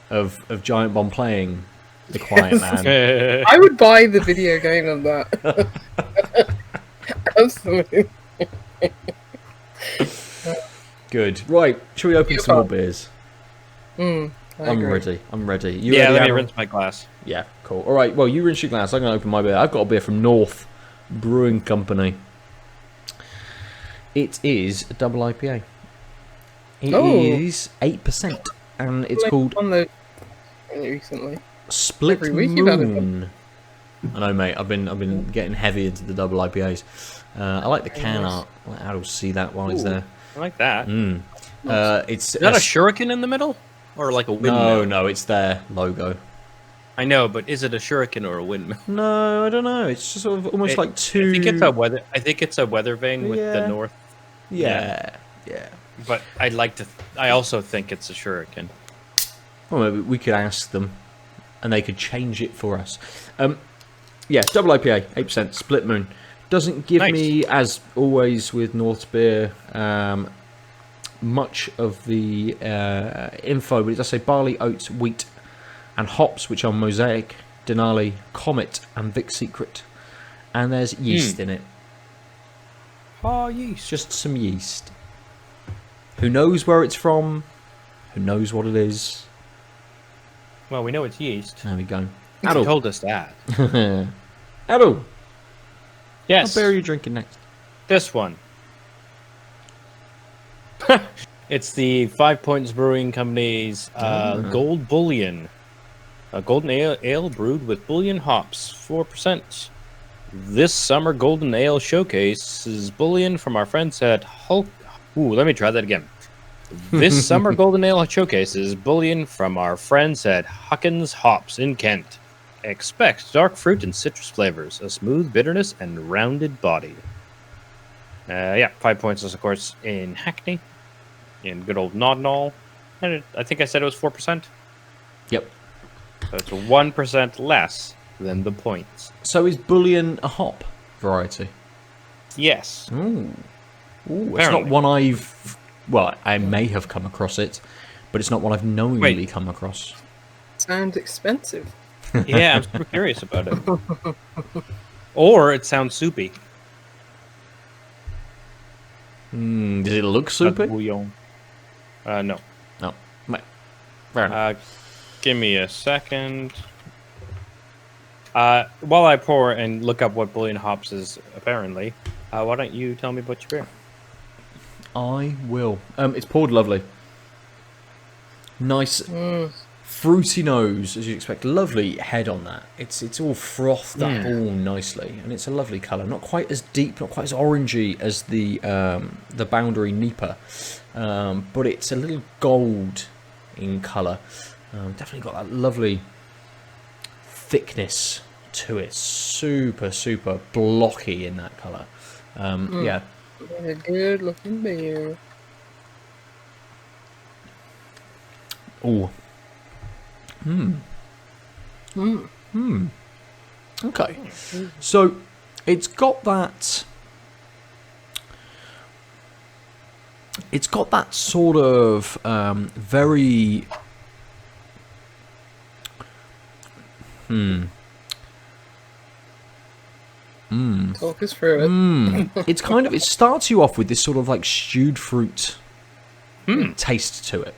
of Giant Bomb playing The Quiet Man. I would buy the video game of that. Absolutely. Good. Right, shall we open some more beers? I'm ready. I'm ready. You yeah, ready, let me Aaron? rinse my glass. Yeah, cool. All right, well, you rinse your glass. I'm going to open my beer. I've got a beer from North Brewing Company. It is a double IPA. It is 8%, and it's called on the recently. Split Every week you've had it. Moon. I know, mate. I've been getting heavy into the double IPAs. I like the can art. Let Aadil see that while he's there. I like that. It's Is that a shuriken in the middle? Or like a windmill? No, it's their logo. I know, but is it a shuriken or a windmill? No, I don't know. It's just sort of almost like two. I think it's a weather vane with the north. Yeah. But I also think it's a shuriken. Well, maybe we could ask them, and they could change it for us. Yeah, double IPA, 8%, Split Moon. Doesn't give me, as always with North's beer, much of the info, but it does say barley, oats, wheat, and hops, which are Mosaic, Denali, Comet, and Vic Secret. And there's yeast in it. Oh, yeast. Just some yeast. Who knows where it's from? Who knows what it is? Well, we know it's yeast. There we go. You told us that. Aadil, Yes. what beer are you drinking next? This one. It's the 5 Points Brewing Company's Gold Bullion. A golden ale brewed with Bullion hops, 4%. This summer golden ale showcases Bullion from our friends at Hulk. Ooh, let me try that again. This summer golden ale showcases Bullion from our friends at Huckins Hops in Kent. Expect dark fruit and citrus flavors, a smooth bitterness, and rounded body. 5 points is, of course, in Hackney, in good old Nodnall. And I think I said it was 4%. Yep. So it's 1% less than the points. So is Bullion a hop variety? Yes. Ooh, it's not one I've... Well, I may have come across it, but it's not one I've knowingly come across. Sounds expensive. Yeah, I'm super curious about it. Or it sounds soupy. Does it look soupy? Bouillon. No. No. Fair enough. Give me a second. While I pour and look up what Bullion hops is, apparently, why don't you tell me about your beer? I will. It's poured lovely. Nice, fruity nose, as you'd expect. Lovely head on that. It's all frothed up all nicely, and it's a lovely colour. Not quite as deep, not quite as orangey as the Boundary Nipa, but it's a little gold in colour. Definitely got that lovely thickness to it. Super, super blocky in that colour. Yeah. A good looking beer. Oh. Okay. So it's got that. It's got that sort of very. Talk us through it. It's kind of. It starts you off with this sort of like stewed fruit taste to it.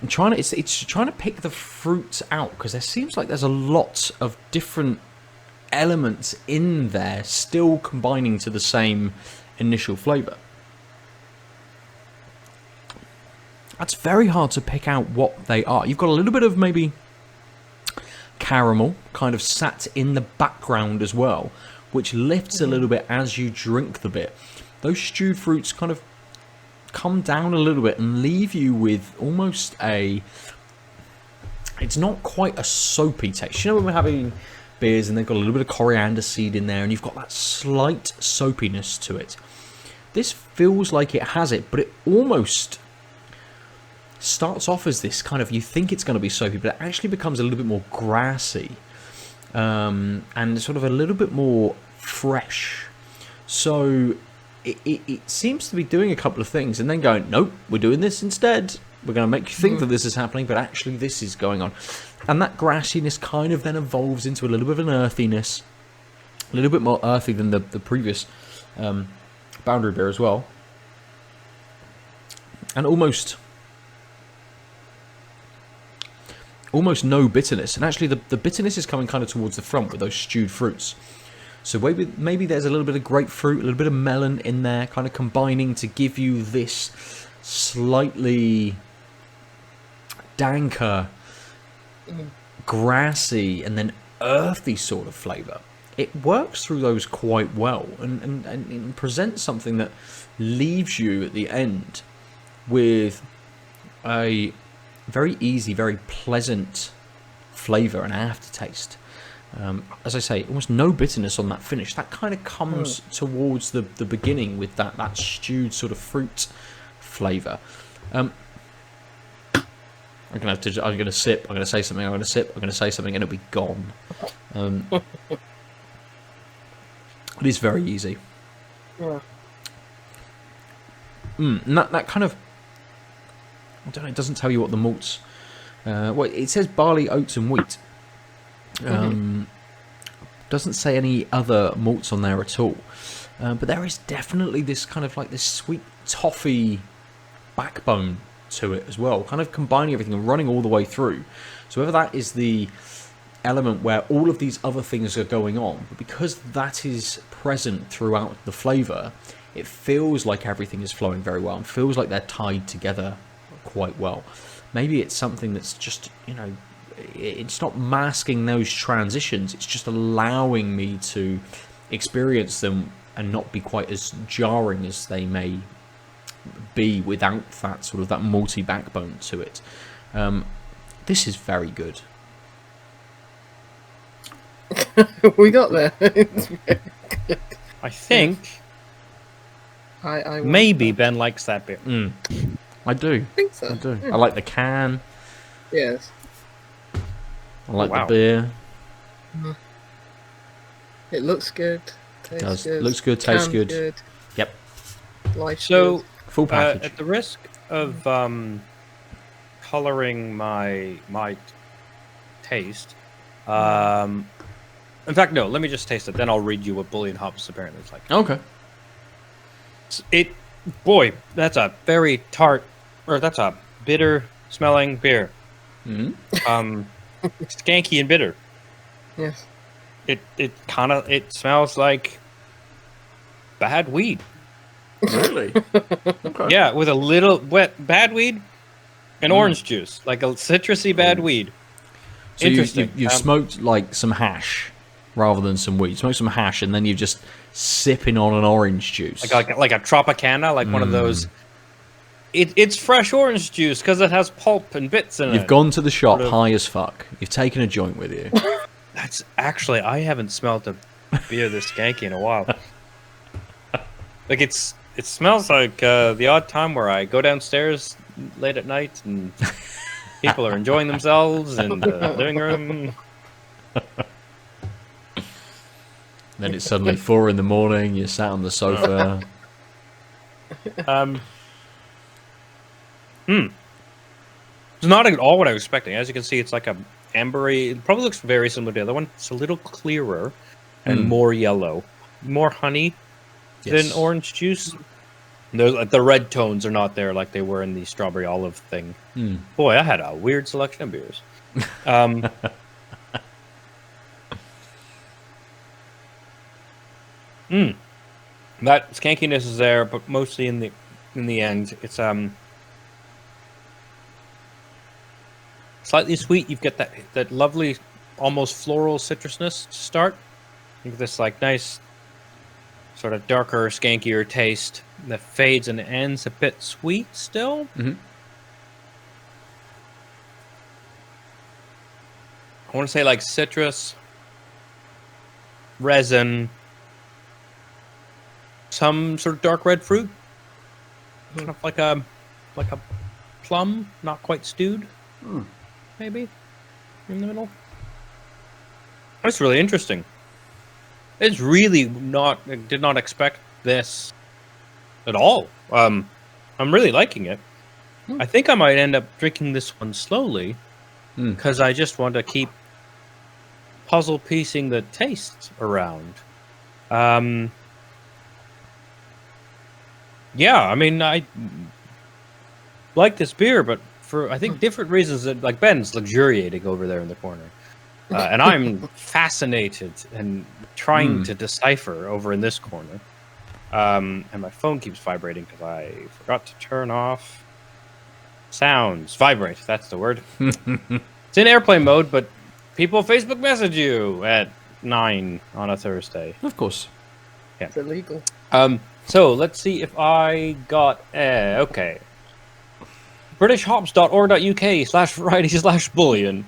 I'm trying to. It's trying to pick the fruit out because there seems like there's a lot of different elements in there, still combining to the same initial flavour. That's very hard to pick out what they are. You've got a little bit of maybe caramel kind of sat in the background as well, which lifts a little bit as you drink the bit. Those stewed fruits kind of come down a little bit and leave you with almost a it's not quite a soapy taste. You know when we're having beers and they've got a little bit of coriander seed in there and you've got that slight soapiness to it. This feels like it has it, but it almost starts off as this kind of, you think it's going to be soapy, but it actually becomes a little bit more grassy and sort of a little bit more fresh. So it seems to be doing a couple of things and then going, nope, we're doing this instead. We're going to make you think that this is happening, but actually this is going on. And that grassiness kind of then evolves into a little bit of an earthiness, a little bit more earthy than the previous Boundary beer as well. And almost no bitterness. And actually the bitterness is coming kind of towards the front with those stewed fruits. So maybe there's a little bit of grapefruit, a little bit of melon in there, kind of combining to give you this slightly danker, grassy, and then earthy sort of flavour. It works through those quite well and presents something that leaves you at the end with a very easy, very pleasant flavour and aftertaste. As I say, almost no bitterness on that finish. That kind of comes towards the beginning with that stewed sort of fruit flavour. I'm gonna sip. I'm gonna say something. I'm gonna sip. I'm gonna say something, and it'll be gone. It is very easy. Yeah. And that kind of, I don't know. It doesn't tell you what the malts. Well, it says barley, oats, and wheat. Doesn't say any other malts on there at all. But there is definitely this kind of like this sweet toffee backbone to it as well, kind of combining everything and running all the way through. So whether that is the element where all of these other things are going on, but because that is present throughout the flavour, it feels like everything is flowing very well and feels like they're tied together quite well. Maybe it's something that's just, you know, it's not masking those transitions, it's just allowing me to experience them and not be quite as jarring as they may be without that sort of that malty backbone to it. This is very good. We got there. I think I maybe Ben likes that beer. I do. I think so. I do. I like the can. Yes. I like wow. the beer. It looks good. Tastes good. Looks good. Tastes Can good. Yep. Life's So good. Full package. at the risk of coloring my taste, in fact, no. Let me just taste it. Then I'll read you what Bullion hops apparently is like. Okay. Boy, that's a very tart, or that's a bitter smelling beer. Skanky and bitter. Yes. It smells like bad weed. Really? Okay. Yeah, with a little bad weed and orange juice, like a citrusy bad weed. So Interesting. you've smoked like some hash rather than some weed. You smoked some hash and then you're just sipping on an orange juice. like a Tropicana, like one of those. It's fresh orange juice because it has pulp and bits in it. You've gone to the shop high as fuck. You've taken a joint with you. That's actually, I haven't smelled a beer this skanky in a while. Like it smells like the odd time where I go downstairs late at night and people are enjoying themselves in the living room. Then it's suddenly 4 a.m. You're sat on the sofa. It's not at all what I was expecting. As you can see, it's like a ambery. It probably looks very similar to the other one. It's a little clearer and more yellow, more honey than orange juice. The red tones are not there like they were in the strawberry olive thing. Boy, I had a weird selection of beers. That skankiness is there, but mostly in the end, it's slightly sweet. You've got that lovely, almost floral citrusness to start. You get this like nice, sort of darker, skankier taste that fades and ends a bit sweet still. I want to say like citrus, resin, some sort of dark red fruit, kind of like a plum, not quite stewed, maybe in the middle. That's really interesting. It's really not. I did not expect this at all. I'm really liking it. I think I might end up drinking this one slowly because I just want to keep puzzle piecing the tastes around. Yeah, I mean, I like this beer, but for I think different reasons. That like Ben's luxuriating over there in the corner, and I'm fascinated and trying to decipher over in this corner. And my phone keeps vibrating because I forgot to turn off sounds. Vibrate, that's the word. It's in airplane mode, but people Facebook message you at 9 on a Thursday. Of course. Yeah. It's illegal. So let's see if I got okay. BritishHops.org.uk/variety/bullion.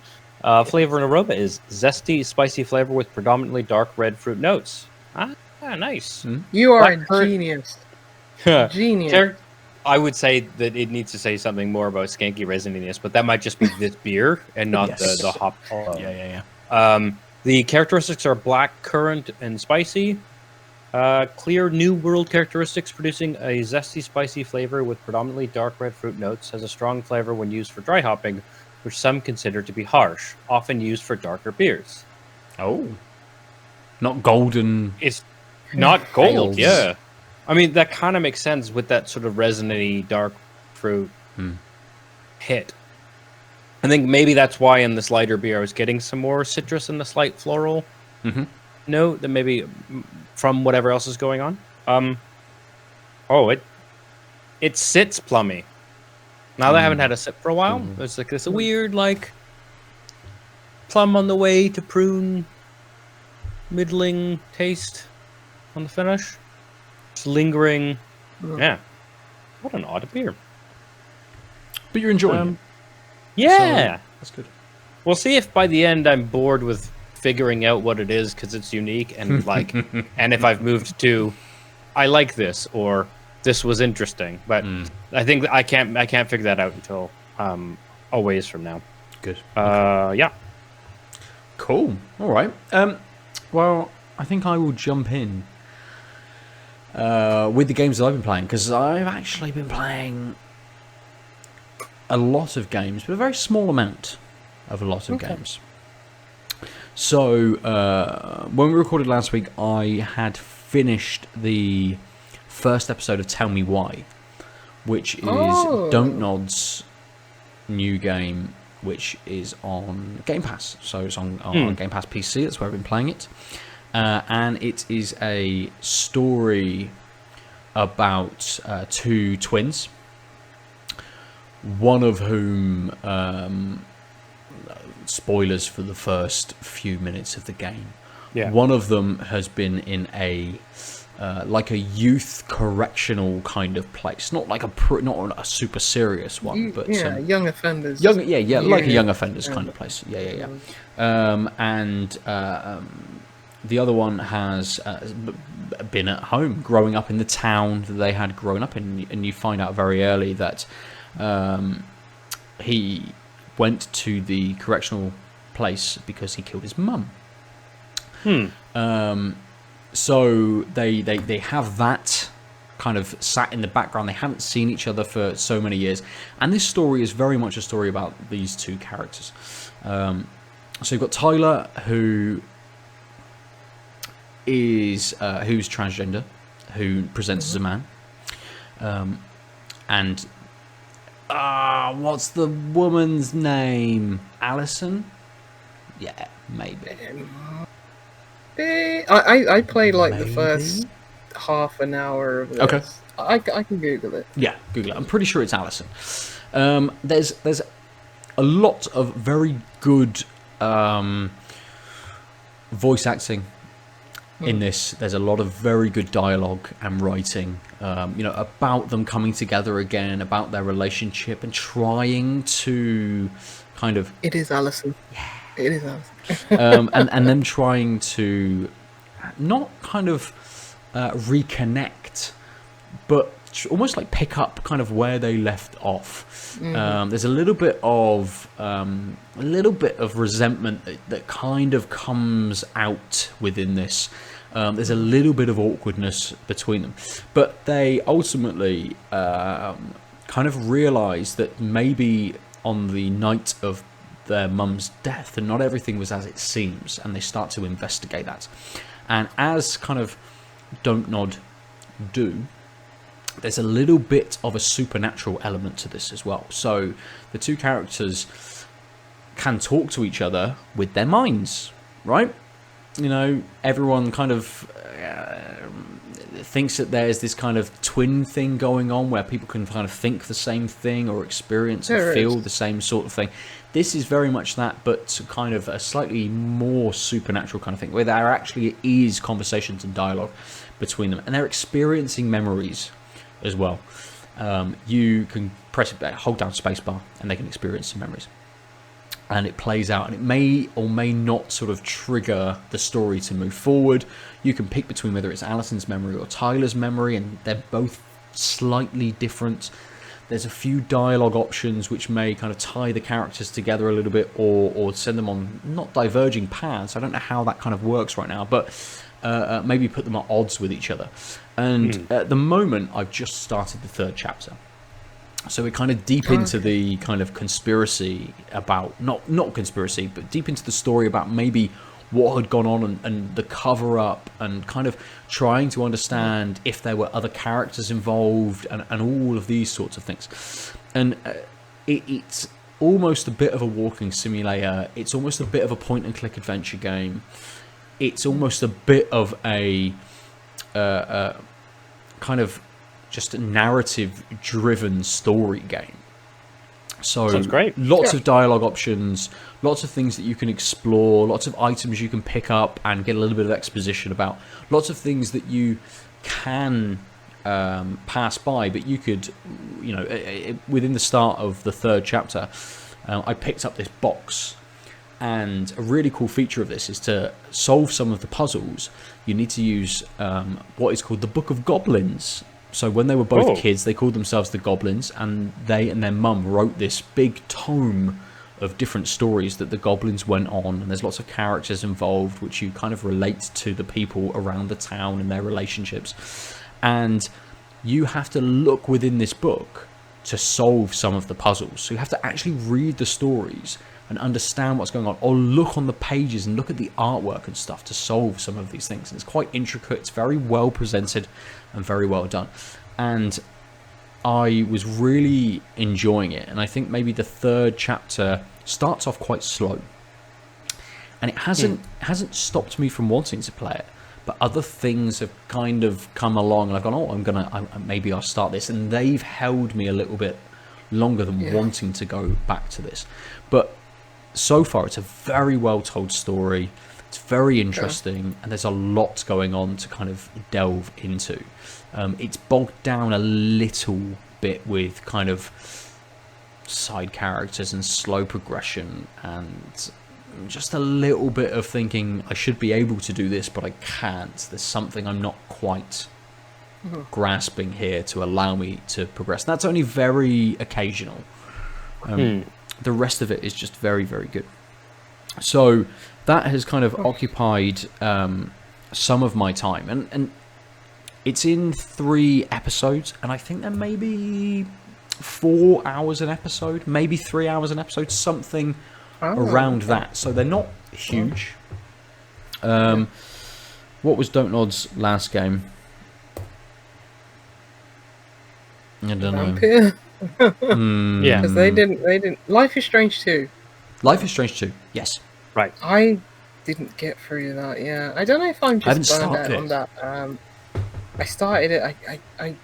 Flavor and aroma is zesty, spicy flavor with predominantly dark red fruit notes. Nice. You are a genius. Genius. I would say that it needs to say something more about skanky resininess, but that might just be this beer and not the hop. Yeah. The characteristics are black, currant, and spicy. Clear New World characteristics, producing a zesty, spicy flavor with predominantly dark red fruit notes. Has a strong flavor when used for dry hopping, which some consider to be harsh, often used for darker beers. Oh. Not golden. It's not gold, ales. yeah. I mean, that kind of makes sense with that sort of resiny dark fruit hit. I think maybe that's why in this lighter beer I was getting some more citrus and the slight floral note than maybe from whatever else is going on. It sits plummy. Now that I haven't had a sip for a while, it's like this weird, like, plum on the way to prune, middling taste on the finish. It's lingering. Yeah. What an odd beer. But you're enjoying it. Yeah. So, that's good. We'll see if by the end I'm bored with figuring out what it is because it's unique and like, and if I've moved to, I like this or this was interesting. But I think I can't figure that out until a ways from now. Good. Yeah. Cool. All right. Well, I think I will jump in with the games that I've been playing, because I've actually been playing a lot of games, but a very small amount of a lot of games. So, when we recorded last week, I had finished the first episode of Tell Me Why, which is Dontnod's new game, which is on Game Pass. So it's on Game Pass PC, that's where I've been playing it. And it is a story about two twins, one of whom, spoilers for the first few minutes of the game, one of them has been in a like a youth correctional kind of place, not like not a super serious one, but young offenders, like a young offenders kind of place. And the other one has been at home, growing up in the town that they had grown up in, and you find out very early that he went to the correctional place because he killed his mum. So they have that kind of sat in the background. They haven't seen each other for so many years, and this story is very much a story about these two characters. So you've got Tyler, who is who's transgender, who presents as a man, and what's the woman's name? Alison? Yeah, maybe. I played like the first half an hour of this. Okay. I can Google it. Yeah, Google it. I'm pretty sure it's Alison. There's a lot of very good voice acting in this. There's a lot of very good dialogue and writing, about them coming together again, about their relationship and trying to kind of... It is Alison. Yeah. It is nice. And them trying to not kind of reconnect, but almost like pick up kind of where they left off. There's a little bit of resentment that kind of comes out within this. There's a little bit of awkwardness between them, but they ultimately kind of realise that maybe on the night of their mum's death, and not everything was as it seems, and they start to investigate that. And as kind of Don't Nod do, there's a little bit of a supernatural element to this as well. So the two characters can talk to each other with their minds, right? You know, everyone kind of thinks that there's this kind of twin thing going on where people can kind of think the same thing or experience and feel the same sort of thing. This is very much that, but kind of a slightly more supernatural kind of thing, where there actually is conversations and dialogue between them, and they're experiencing memories as well. You can hold down spacebar, and they can experience some memories. And it plays out, and it may or may not sort of trigger the story to move forward. You can pick between whether it's Alison's memory or Tyler's memory, and they're both slightly different. There's a few dialogue options which may kind of tie the characters together a little bit, or send them on not diverging paths. I don't know how that kind of works right now, but maybe put them at odds with each other. And at the moment, I've just started the third chapter. So we're kind of deep into the kind of conspiracy about, not conspiracy, but deep into the story about maybe what had gone on and the cover-up, and kind of trying to understand if there were other characters involved, and all of these sorts of things. And it's almost a bit of a walking simulator. It's almost a bit of a point-and-click adventure game. It's almost a bit of a kind of just a narrative-driven story game. So sounds great. Lots of dialogue options, lots of things that you can explore, lots of items you can pick up and get a little bit of exposition about, lots of things that you can pass by, but you could, you know, within the start of the third chapter, I picked up this box. And a really cool feature of this is to solve some of the puzzles, you need to use what is called the Book of Goblins. So when they were both kids, they called themselves the Goblins, and they and their mum wrote this big tome of different stories that the goblins went on, and there's lots of characters involved which you kind of relate to the people around the town and their relationships. And you have to look within this book to solve some of the puzzles. So you have to actually read the stories and understand what's going on, or look on the pages and look at the artwork and stuff to solve some of these things. And it's quite intricate, it's very well presented and very well done. And I was really enjoying it, and I think maybe the third chapter starts off quite slow. And it hasn't stopped me from wanting to play it, but other things have kind of come along, and I've gone, maybe I'll start this, and they've held me a little bit longer than wanting to go back to this. But so far, it's a very well told story. It's very interesting, and there's a lot going on to kind of delve into. It's bogged down a little bit with kind of side characters and slow progression, and just a little bit of thinking, I should be able to do this, but I can't. There's something I'm not quite grasping here to allow me to progress. And that's only very occasional. The rest of it is just very, very good. So that has kind of occupied some of my time. And it's in 3 episodes, and I think there may be 4 hours an episode, maybe 3 hours an episode, something around that. So they're not huge. What was Don't Nod's last game? I don't know. Yeah, because they didn't. Life is Strange 2. Life is Strange 2. Yes. Right. I didn't get through that. Yeah, I don't know if I'm just burned out on that. I started it. I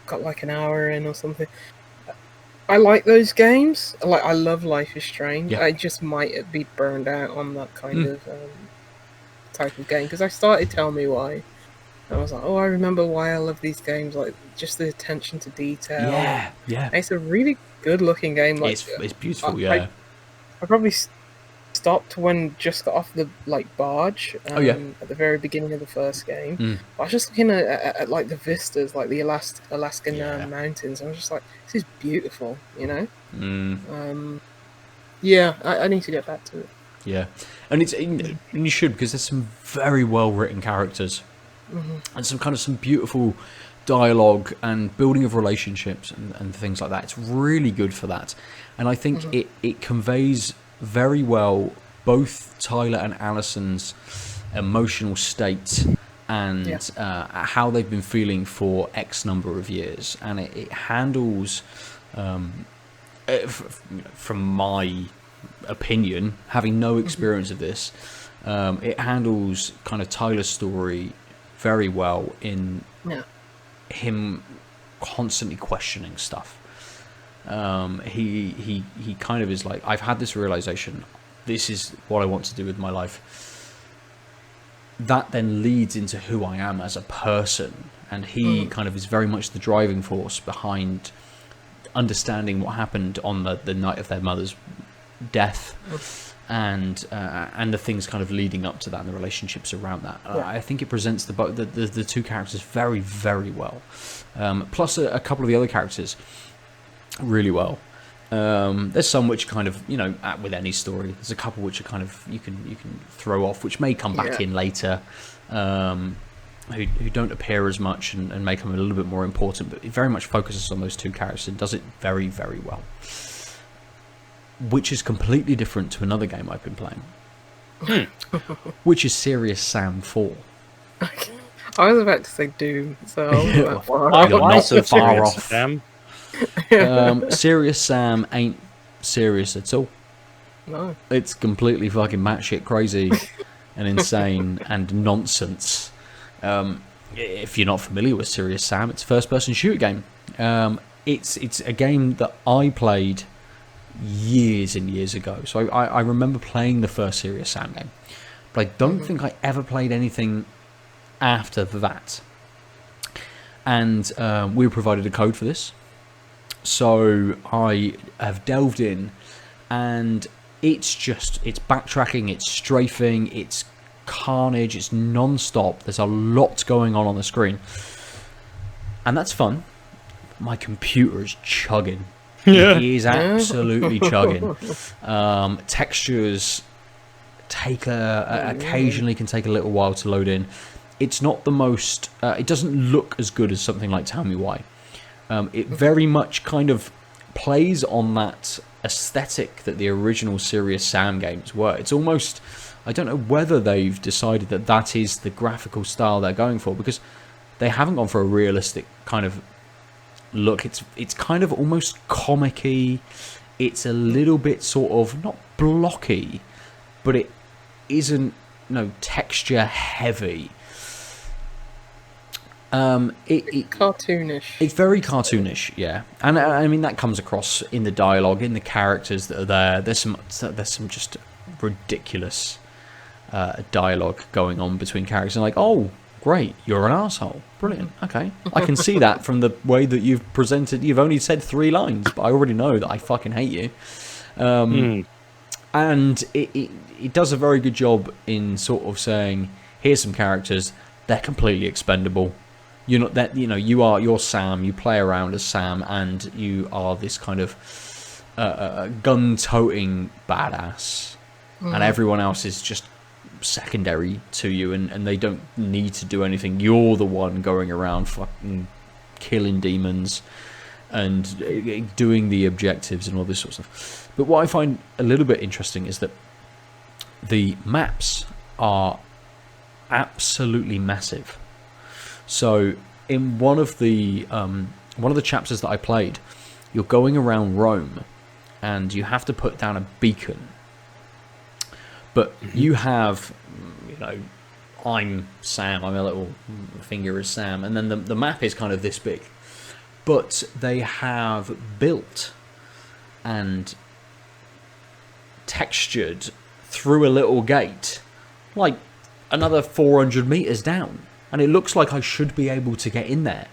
got like an hour in or something. I like those games. I love Life is Strange. Yeah. I just might be burned out on that kind of type of game, because I started Tell Me Why. I was like, I remember why I love these games, like just the attention to detail. Yeah. It's a really good looking game. Like, it's beautiful, yeah. I probably stopped when just got off the barge at the very beginning of the first game. I was just looking at like the vistas, like the Alaskan mountains. I was just like, this is beautiful, you know. I need to get back to it. Yeah, and you should, because there's some very well written characters and some beautiful dialogue and building of relationships and things like that. It's really good for that, and I think it conveys very well both Tyler and Alison's emotional state and how they've been feeling for X number of years, and it handles, from my opinion, having no experience of this, it handles kind of Tyler's story very well in him constantly questioning stuff. He kind of is like, I've had this realization, this is what I want to do with my life. That then leads into who I am as a person, and he kind of is very much the driving force behind understanding what happened on the night of their mother's death, and the things kind of leading up to that and the relationships around that. I think it presents the two characters very, very well, plus a couple of the other characters really well. There's some which kind of, with any story, there's a couple which are kind of you can throw off, which may come back in later, who don't appear as much and make them a little bit more important, but it very much focuses on those two characters and does it very, very well, which is completely different to another game I've been playing, which is Serious Sam 4. I was about to say Doom, so you're not so far off. Sam. Serious Sam ain't serious at all. No. It's completely fucking batshit crazy and insane and nonsense. If you're not familiar with Serious Sam, it's a first-person shooter game. It's a game that I played years and years ago. So I remember playing the first Serious Sam game, but I don't think I ever played anything after that. And we were provided a code for this, so I have delved in, and it's backtracking, it's strafing, it's carnage, it's non-stop. There's a lot going on the screen, and that's fun. My computer is chugging. It is absolutely chugging. Textures occasionally can take a little while to load in. It's not the most it doesn't look as good as something like Tell Me Why. It very much kind of plays on that aesthetic that the original Serious Sam games were. It's almost, I don't know whether they've decided that is the graphical style they're going for, because they haven't gone for a realistic kind of look. It's kind of almost comic-y. It's a little bit sort of not blocky, but it isn't texture heavy. Cartoonish. It's very cartoonish, yeah, and I mean that comes across in the dialogue, in the characters that are there. There's some just ridiculous dialogue going on between characters, and like, oh, great, you're an asshole, brilliant, okay, I can see that from the way that you've presented. You've only said 3 lines, but I already know that I fucking hate you. And it does a very good job in sort of saying, here's some characters, they're completely expendable. You're not that, you're Sam, you play around as Sam, and you are this kind of gun-toting badass, and everyone else is just secondary to you, and they don't need to do anything. You're the one going around fucking killing demons and doing the objectives and all this sort of stuff. But what I find a little bit interesting is that the maps are absolutely massive. So in one of the chapters that I played, you're going around Rome and you have to put down a beacon, but you have, I'm Sam, I'm a little finger as Sam, and then the map is kind of this big, but they have built and textured through a little gate like another 400 meters down, and it looks like I should be able to get in there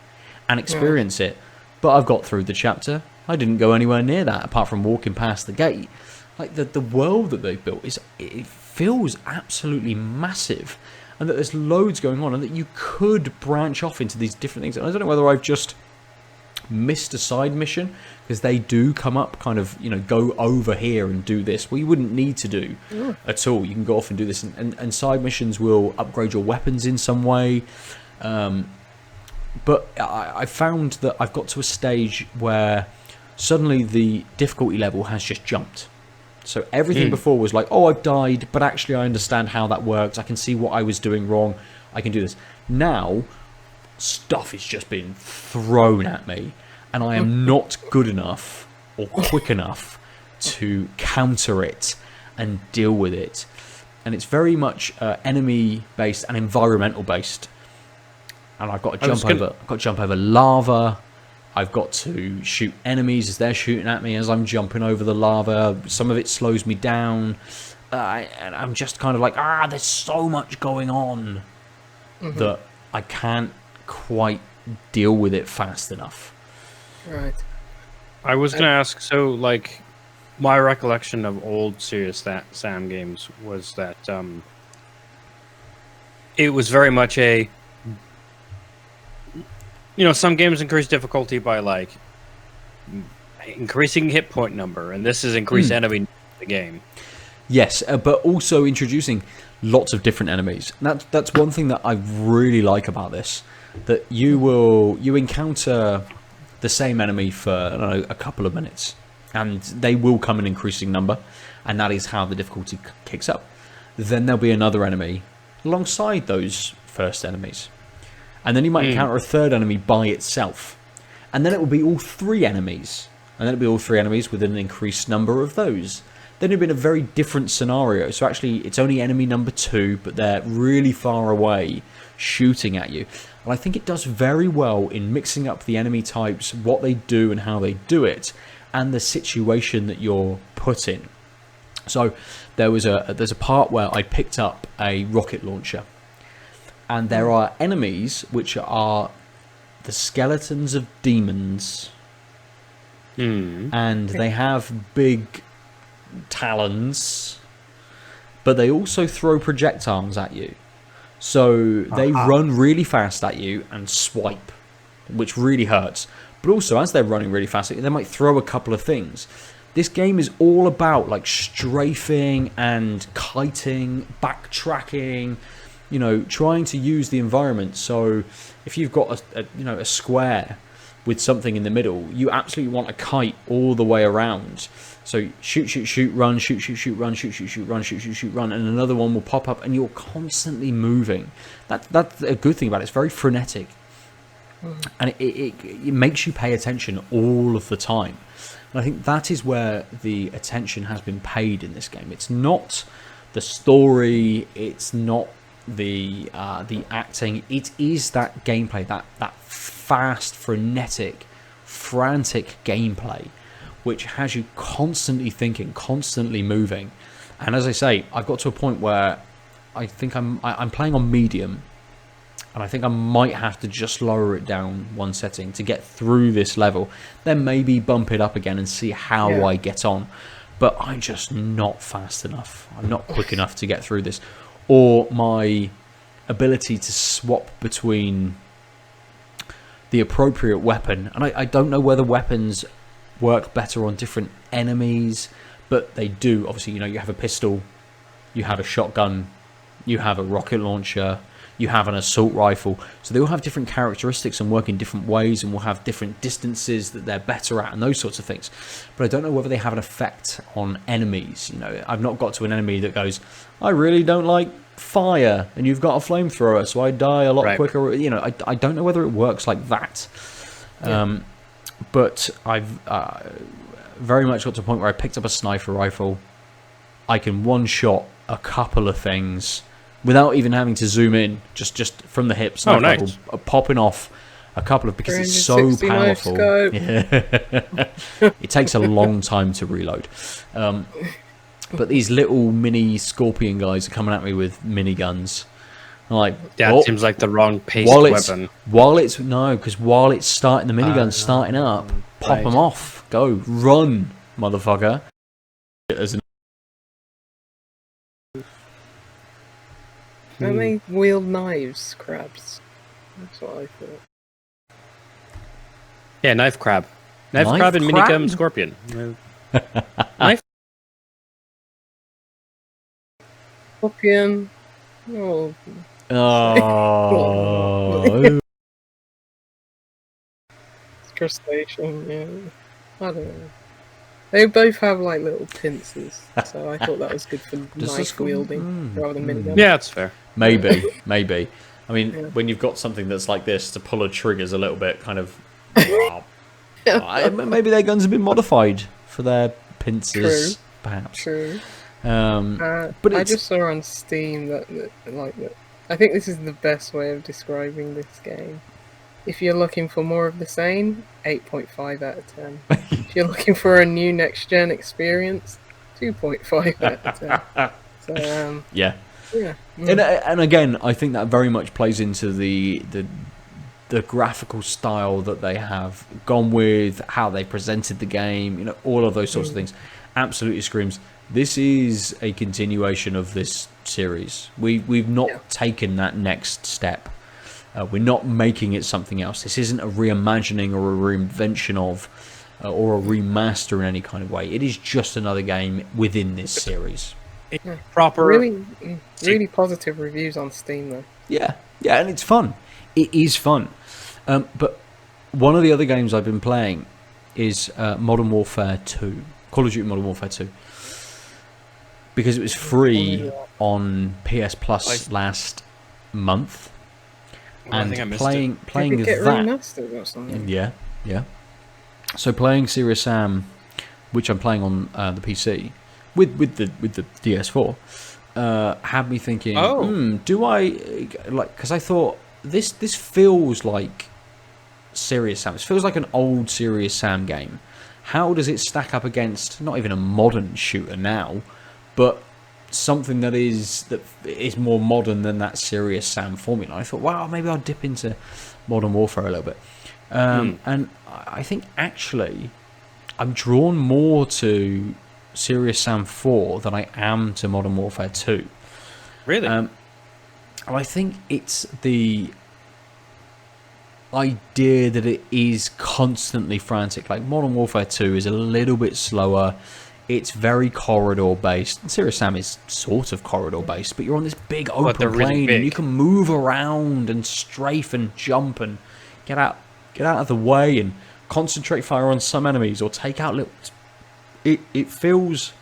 and experience it, but I've got through the chapter. I didn't go anywhere near that apart from walking past the gate, like the world that they've built it feels absolutely massive, and that there's loads going on, and that you could branch off into these different things. And I don't know whether I've just missed a side mission, because they do come up kind of, go over here and do this. Well, you wouldn't need to do at all. You can go off and do this, and side missions will upgrade your weapons in some way. But I found that I've got to a stage where suddenly the difficulty level has just jumped. So everything before was like, oh, I've died, but actually I understand how that works. I can see what I was doing wrong. I can do this. Now, stuff is just being thrown at me, and I am not good enough or quick enough to counter it and deal with it. And it's very much enemy-based and environmental-based. And I've got to jump over lava. I've got to shoot enemies as they're shooting at me as I'm jumping over the lava. Some of it slows me down. And I'm just kind of like, there's so much going on that I can't quite deal with it fast enough. Right. I was going to ask, so, like, my recollection of old Serious Sam games was that it was very much a... some games increase difficulty by, like, increasing hit point number, and this is increased enemy in the game. Yes, but also introducing lots of different enemies. That's one thing that I really like about this, that you encounter the same enemy for, I don't know, a couple of minutes, and they will come in increasing number, and that is how the difficulty kicks up. Then there'll be another enemy alongside those first enemies. And then you might encounter a third enemy by itself. And then it will be all three enemies. And then it'll be all three enemies with an increased number of those. Then it'll be in a very different scenario. So actually, it's only enemy number 2, but they're really far away shooting at you. And I think it does very well in mixing up the enemy types, what they do and how they do it, and the situation that you're put in. So there's a part where I picked up a rocket launcher. And there are enemies which are the skeletons of demons. And they have big talons, but they also throw projectiles at you. So they run really fast at you and swipe, which really hurts. But also, as they're running really fast at you, they might throw a couple of things. This game is all about like strafing and kiting, backtracking, trying to use the environment. So if you've got a square with something in the middle, you absolutely want a kite all the way around. So shoot, shoot, shoot, run, shoot, shoot, shoot, run, shoot, shoot, shoot, run, shoot, shoot, shoot, run, and another one will pop up, and you're constantly moving. That's a good thing about it. It's very frenetic, and it makes you pay attention all of the time. And I think that is where the attention has been paid in this game. It's not the story. It's not the acting. It is that gameplay, that fast, frenetic, frantic gameplay, which has you constantly thinking, constantly moving. And as I say, I've got to a point where I think I'm playing on medium, and I think I might have to just lower it down one setting to get through this level, then maybe bump it up again and see how I get on. But I'm just not fast enough. I'm not quick enough to get through this. Or my ability to swap between the appropriate weapon. And I don't know whether weapons work better on different enemies, but they do. Obviously, you have a pistol, you have a shotgun, you have a rocket launcher, you have an assault rifle. So they all have different characteristics and work in different ways, and will have different distances that they're better at and those sorts of things. But I don't know whether they have an effect on enemies. I've not got to an enemy that goes, I really don't like fire, and you've got a flamethrower, so I die a lot quicker. I don't know whether it works like that. But I've very much got to a point where I picked up a sniper rifle. I can one-shot a couple of things without even having to zoom in, just from the hip. Sniper rifle, popping off a couple of, because it's so powerful. It takes a long time to reload. But these little mini scorpion guys are coming at me with miniguns. That seems like the wrong paced weapon. While it's starting, the minigun's starting up, pop them off. Go, run, motherfucker. There's Don't they wield knives, crabs? That's what I thought. Yeah, knife crab. Knife crab and crab? minicum scorpion. Knife. Scorpion. Oh. Oh. Crustacean, yeah. I don't know. They both have like little pincers, so I thought that was good for knife wielding rather than minigun. Yeah, that's fair. Maybe. I mean, Yeah. when you've got something that's like this, to pull a trigger's a little bit kind of. Maybe their guns have been modified for their pincers, perhaps. True. But I just saw on Steam that I think this is the best way of describing this game. If you're looking for more of the same, 8.5 out of 10. If you're looking for a new next-gen experience, 2.5 out of 10. So, yeah. Yeah. And again, I think that very much plays into the graphical style that they have gone with, how they presented the game, you know, all of those sorts of things. Absolutely screams. This is a continuation of this series. We've not taken that next step. We're not making it something else. This isn't a reimagining or a reinvention of, or a remaster in any kind of way. It is just another game within this series. Proper. Really positive reviews on Steam, though. Yeah, and it's fun. It is fun. But one of the other games I've been playing is Modern Warfare 2. Call of Duty Modern Warfare 2. Because it was free on PS Plus last month. And playing Did it get that, remastered or something? yeah. So playing Serious Sam, which I'm playing on the PC with the DS4, had me thinking, do I like? Because I thought this feels like Serious Sam. It feels like an old Serious Sam game. How does it stack up against not even a modern shooter now, but something that is more modern than that Serious Sam formula? I thought, wow, maybe I'll dip into Modern Warfare a little bit. And I think actually I'm drawn more to Serious Sam 4 than I am to Modern Warfare 2. Really? And I think it's the idea that it is constantly frantic. Like Modern Warfare 2 is a little bit slower. It's very corridor based. Serious Sam is sort of corridor based, but you're on this big open plane and you can move around and strafe and jump and get out of the way and concentrate fire on some enemies or take out little. It feels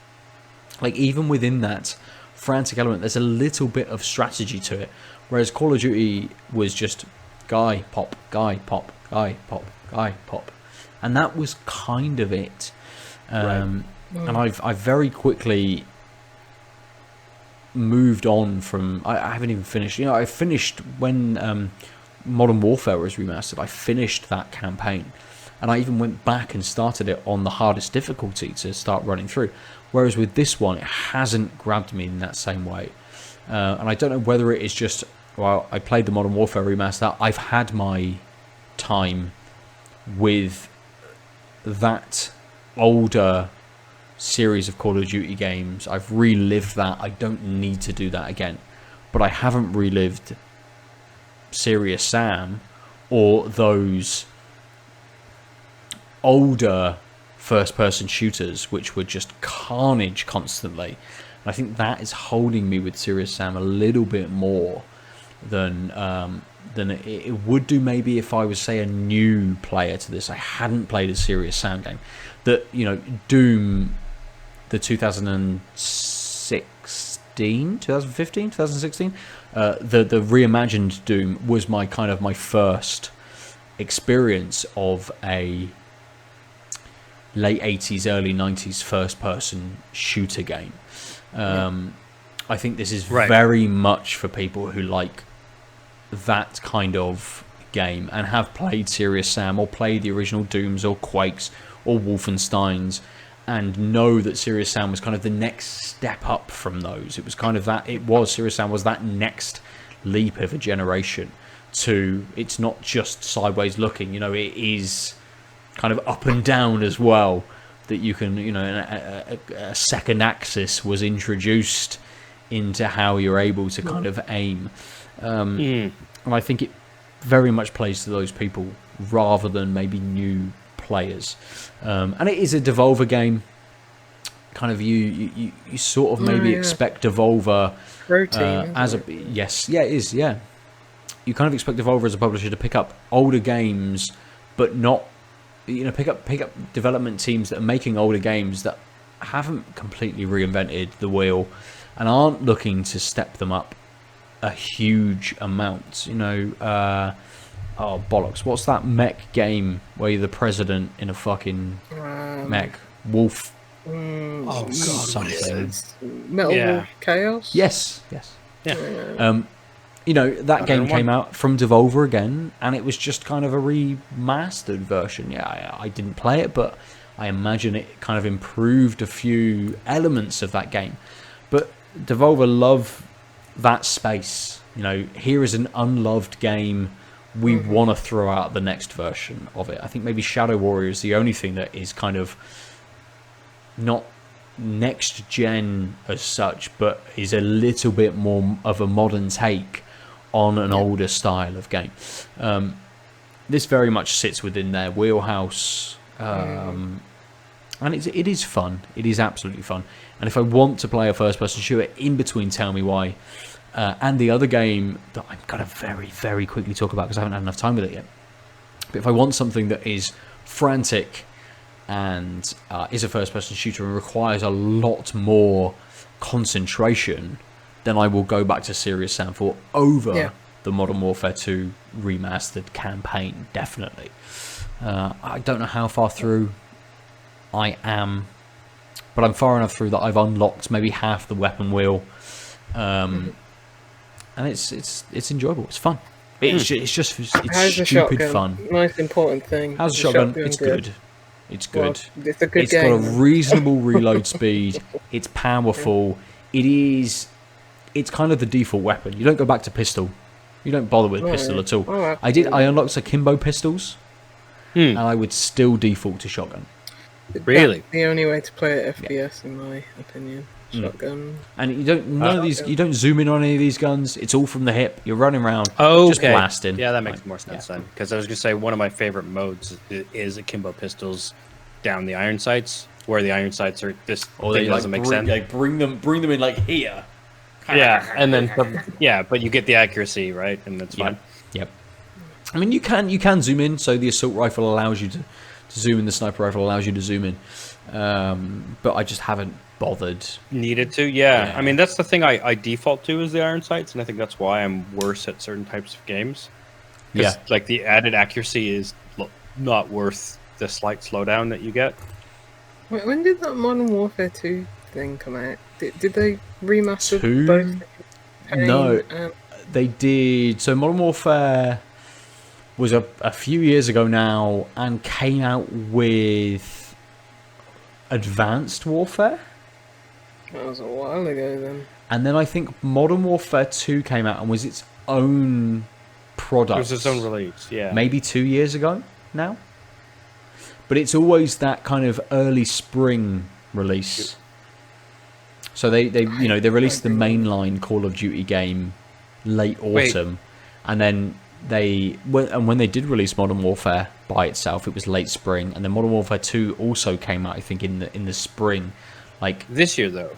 like even within that frantic element, there's a little bit of strategy to it. Whereas Call of Duty was just guy pop, guy pop, guy pop, guy pop, and that was kind of it. And I've very quickly moved on from. I haven't even finished. You know, I finished when Modern Warfare was remastered. I finished that campaign, and I even went back and started it on the hardest difficulty to start running through. Whereas with this one, it hasn't grabbed me in that same way, and I don't know whether it is just. Well, I played the Modern Warfare remaster. I've had my time with that older series of Call of Duty games. I've relived that. I don't need to do that again. But I haven't relived Serious Sam or those older first-person shooters which were just carnage constantly. And I think that is holding me with Serious Sam a little bit more than it would do maybe if I was, say, a new player to this. I hadn't played a Serious Sam game. That, you know, Doom, the 2016, 2015, 2016, the reimagined Doom was my first experience of a late 80s, early 90s first-person shooter game. I think this is very much for people who like that kind of game and have played Serious Sam or played the original Dooms or Quakes or Wolfensteins and know that Serious Sam was kind of the next step up from those. It was kind of that. Serious Sam was that next leap of a generation to. It's not just sideways looking. You know, it is kind of up and down as well. That you can, you know, a second axis was introduced into how you're able to kind of aim. And I think it very much plays to those people rather than maybe new players. And it is a Devolver game. Kind of you sort of maybe expect Devolver as a it is, yeah. You kind of expect Devolver as a publisher to pick up older games, but not, pick up development teams that are making older games that haven't completely reinvented the wheel and aren't looking to step them up a huge amount. Oh bollocks! What's that mech game where you're the president in a fucking mech? Wolf. Oh God, something. Metal Chaos. Yes. Yeah. That game came out from Devolver again, and it was just kind of a remastered version. Yeah, I didn't play it, but I imagine it kind of improved a few elements of that game. But Devolver love that space. Here is an unloved game. We want to throw out the next version of it. I think maybe Shadow Warrior is the only thing that is kind of not next gen as such, but is a little bit more of a modern take on an older style of game. This very much sits within their wheelhouse, and it is fun. It is absolutely fun. And if I want to play a first-person shooter in between Tell Me Why and the other game that I'm going to very, very quickly talk about because I haven't had enough time with it yet, but if I want something that is frantic and is a first-person shooter and requires a lot more concentration, then I will go back to Serious Sam 4 over the Modern Warfare 2 remastered campaign, definitely. I don't know how far through I am, but I'm far enough through that I've unlocked maybe half the weapon wheel, and it's enjoyable. It's fun. It's stupid fun. Most important thing. How's the shotgun? It's good. It's good. Well, it's a good game. Got a reasonable reload speed. It's powerful. It's kind of the default weapon. You don't go back to pistol. You don't bother with pistol at all. I unlocked akimbo pistols, and I would still default to shotgun. Really? That's the only way to play it FPS, in my opinion. Shotgun. And you don't zoom in on any of these guns. It's all from the hip. You're running around, just blasting. Yeah, that makes more sense then. Because I was going to say one of my favorite modes is akimbo pistols down the iron sights, where the iron sights are this thing doesn't make sense. Like bring them in like here. Yeah, and then but you get the accuracy right, and that's fine. Yep. I mean, you can zoom in. So the assault rifle allows you to zoom in. The sniper rifle allows you to zoom in. But I just haven't bothered. Needed to, yeah. I mean, that's the thing I default to is the iron sights, and I think that's why I'm worse at certain types of games. Yeah, like the added accuracy is not worth the slight slowdown that you get. When did that Modern Warfare 2 thing come out? Did they remaster both? No, they did. So Modern Warfare was a few years ago now and came out with Advanced Warfare. That was a while ago then. And then I think Modern Warfare 2 came out and was its own product. It was its own release, yeah. Maybe 2 years ago now. But it's always that kind of early spring release. So they released the mainline Call of Duty game late autumn, and then when they did release Modern Warfare by itself, it was late spring, and then Modern Warfare 2 also came out, I think, in the spring, like this year though.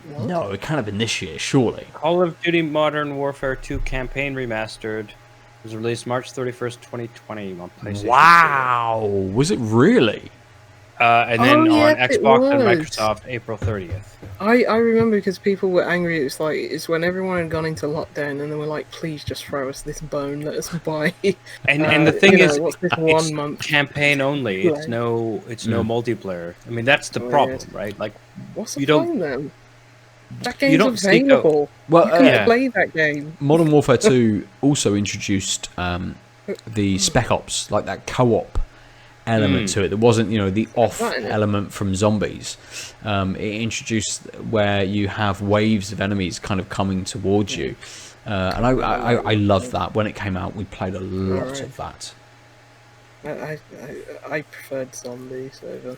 What? No, it can't have been this year, surely. Call of Duty Modern Warfare 2 campaign remastered was released March 31st, 2020 on PlayStation. Wow, was it really? And then on Xbox and Microsoft, April 30th. I remember because people were angry. It's when everyone had gone into lockdown and they were like, "Please just throw us this bone. Let us buy." And the thing is, what's this it's 1 month campaign only. It's no multiplayer. I mean, that's the problem, right? Like, what's the point then? That game's don't available. Well, you can play that game. Modern Warfare 2 also introduced the Spec Ops, like that co-op element to it. There wasn't, the off element from zombies. It introduced where you have waves of enemies kind of coming towards you, and I loved that. When it came out, we played a lot of that. I preferred zombies over.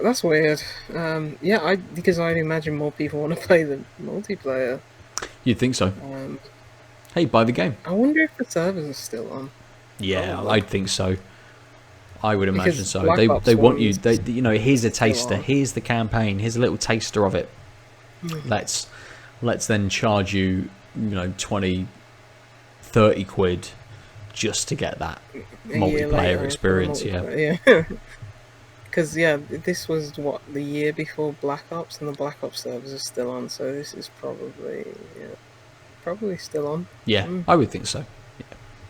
That's weird. Yeah, because I'd imagine more people want to play the multiplayer. You'd think so. Hey, buy the game. I wonder if the servers are still on. Yeah, Probably. I'd think so. I would imagine Because so. Black Ops They want you. one's They, you know, here's a taster. on. Here's the campaign. Here's a little taster of it. Let's then charge you, 20, 30 quid just to get that A year multiplayer later, experience. Yeah. Yeah. Because this was the year before Black Ops, and the Black Ops servers are still on. So this is probably still on. Yeah, I would think so.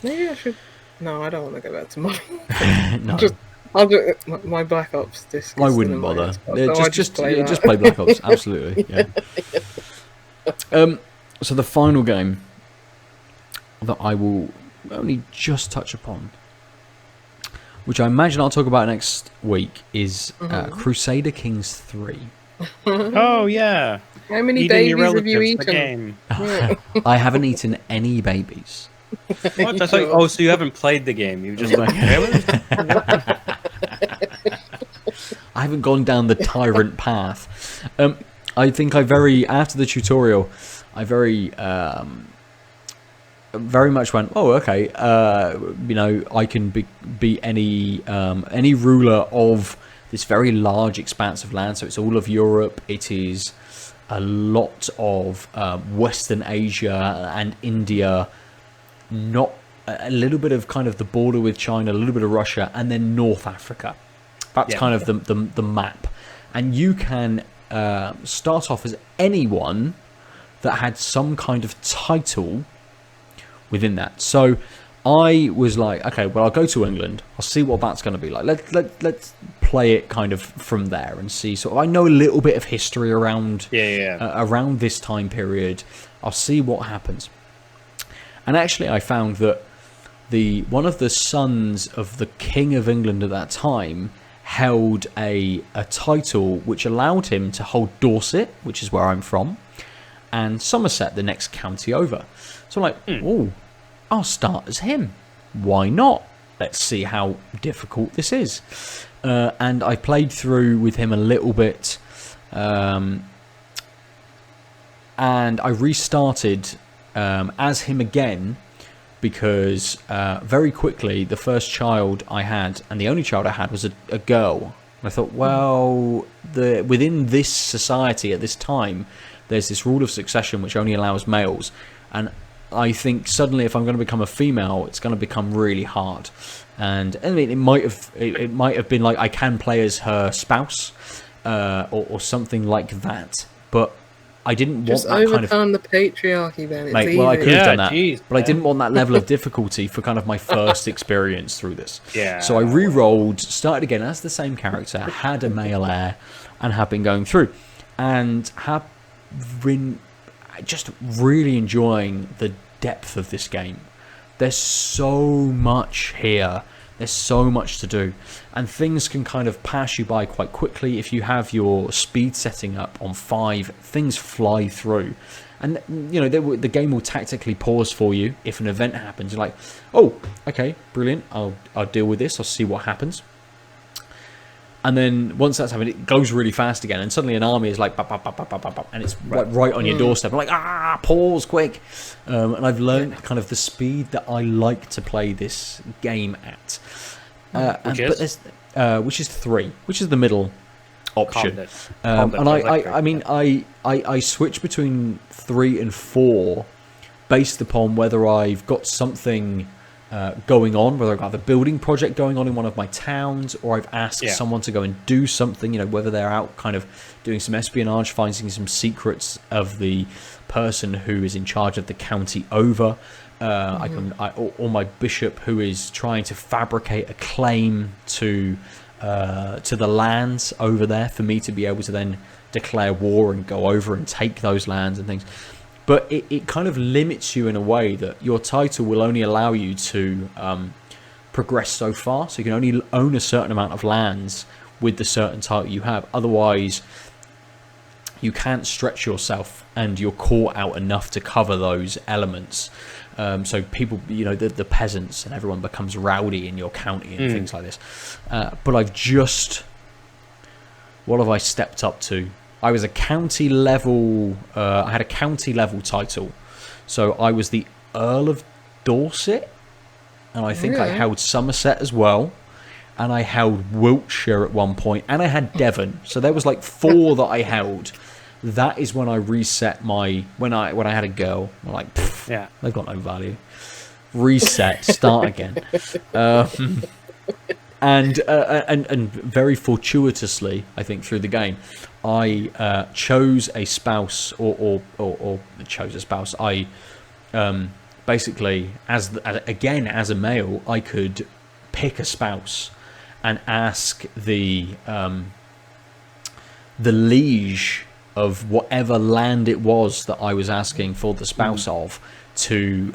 Maybe I should. No, I don't want to go back to mine. No, I'll do my Black Ops disc. I wouldn't bother. Just play play Black Ops. Absolutely. Yeah. So the final game that I will only just touch upon, which I imagine I'll talk about next week, is Crusader Kings 3. Oh yeah. How many Eating your babies have you relatives, the eaten? game. Yeah. I haven't eaten any babies. What? That's like, oh, so you haven't played the game? You just I haven't gone down the tyrant path. I think after the tutorial, I very much went, oh, okay. I can be any ruler of this very large expanse of land. So it's all of Europe. It is a lot of Western Asia and India. Not a little bit of kind of the border with China, a little bit of Russia, and then North Africa. That's kind of the map. And you can start off as anyone that had some kind of title within that. So I was like, okay, well, I'll go to England. I'll see what that's going to be like. Let's play it kind of from there and see. So I know a little bit of history around around this time period. I'll see what happens. And actually, I found that one of the sons of the King of England at that time held a title which allowed him to hold Dorset, which is where I'm from, and Somerset, the next county over. So I'm like, oh, I'll start as him. Why not? Let's see how difficult this is. And I played through with him a little bit, and I restarted as him again, because very quickly the first child I had, and the only child I had, was a girl. And I thought, well, within this society at this time, there's this rule of succession which only allows males, and I think suddenly if I'm going to become a female, it's going to become really hard. And I mean, it might have been like I can play as her spouse or something like that, but I didn't want that kind of... Just overturn the patriarchy, then. It's easy. Well, I could have done that, geez, but I didn't want that level of difficulty for kind of my first experience through this. Yeah. So I re-rolled, started again as the same character, had a male heir, and have been going through, and have been just really enjoying the depth of this game. There's so much here. There's so much to do, and things can kind of pass you by quite quickly. If you have your speed setting up on 5, things fly through, and the game will tactically pause for you if an event happens. You're like, oh, okay, brilliant. I'll deal with this. I'll see what happens. And then once that's happened, it goes really fast again, and suddenly an army is like, bop, bop, bop, bop, bop, bop, and it's right on your doorstep. I'm like, pause, quick. And I've learned kind of the speed that I like to play this game at. Which is 3, which is the middle option. And I switch between 3 and 4 based upon whether I've got something going on, whether I've got the building project going on in one of my towns, or I've asked someone to go and do something, whether they're out kind of doing some espionage, finding some secrets of the person who is in charge of the county over. Or my bishop who is trying to fabricate a claim to the lands over there for me to be able to then declare war and go over and take those lands and things. But it kind of limits you in a way that your title will only allow you to progress so far. So you can only own a certain amount of lands with the certain title you have. Otherwise, you can't stretch yourself and your court out enough to cover those elements. So people, the peasants and everyone becomes rowdy in your county and things like this. But I've just what have I stepped up to? I was a county level. I had a county level title, so I was the Earl of Dorset, and I think I held Somerset as well, and I held Wiltshire at one point, and I had Devon. So there was like 4 that I held. That is when I reset my when I had a girl. I'm like, they've got no value. Reset, start again. And very fortuitously, I think through the game, I chose a spouse, or chose a spouse. I basically, as a male, I could pick a spouse and ask the liege of whatever land it was that I was asking for the spouse of to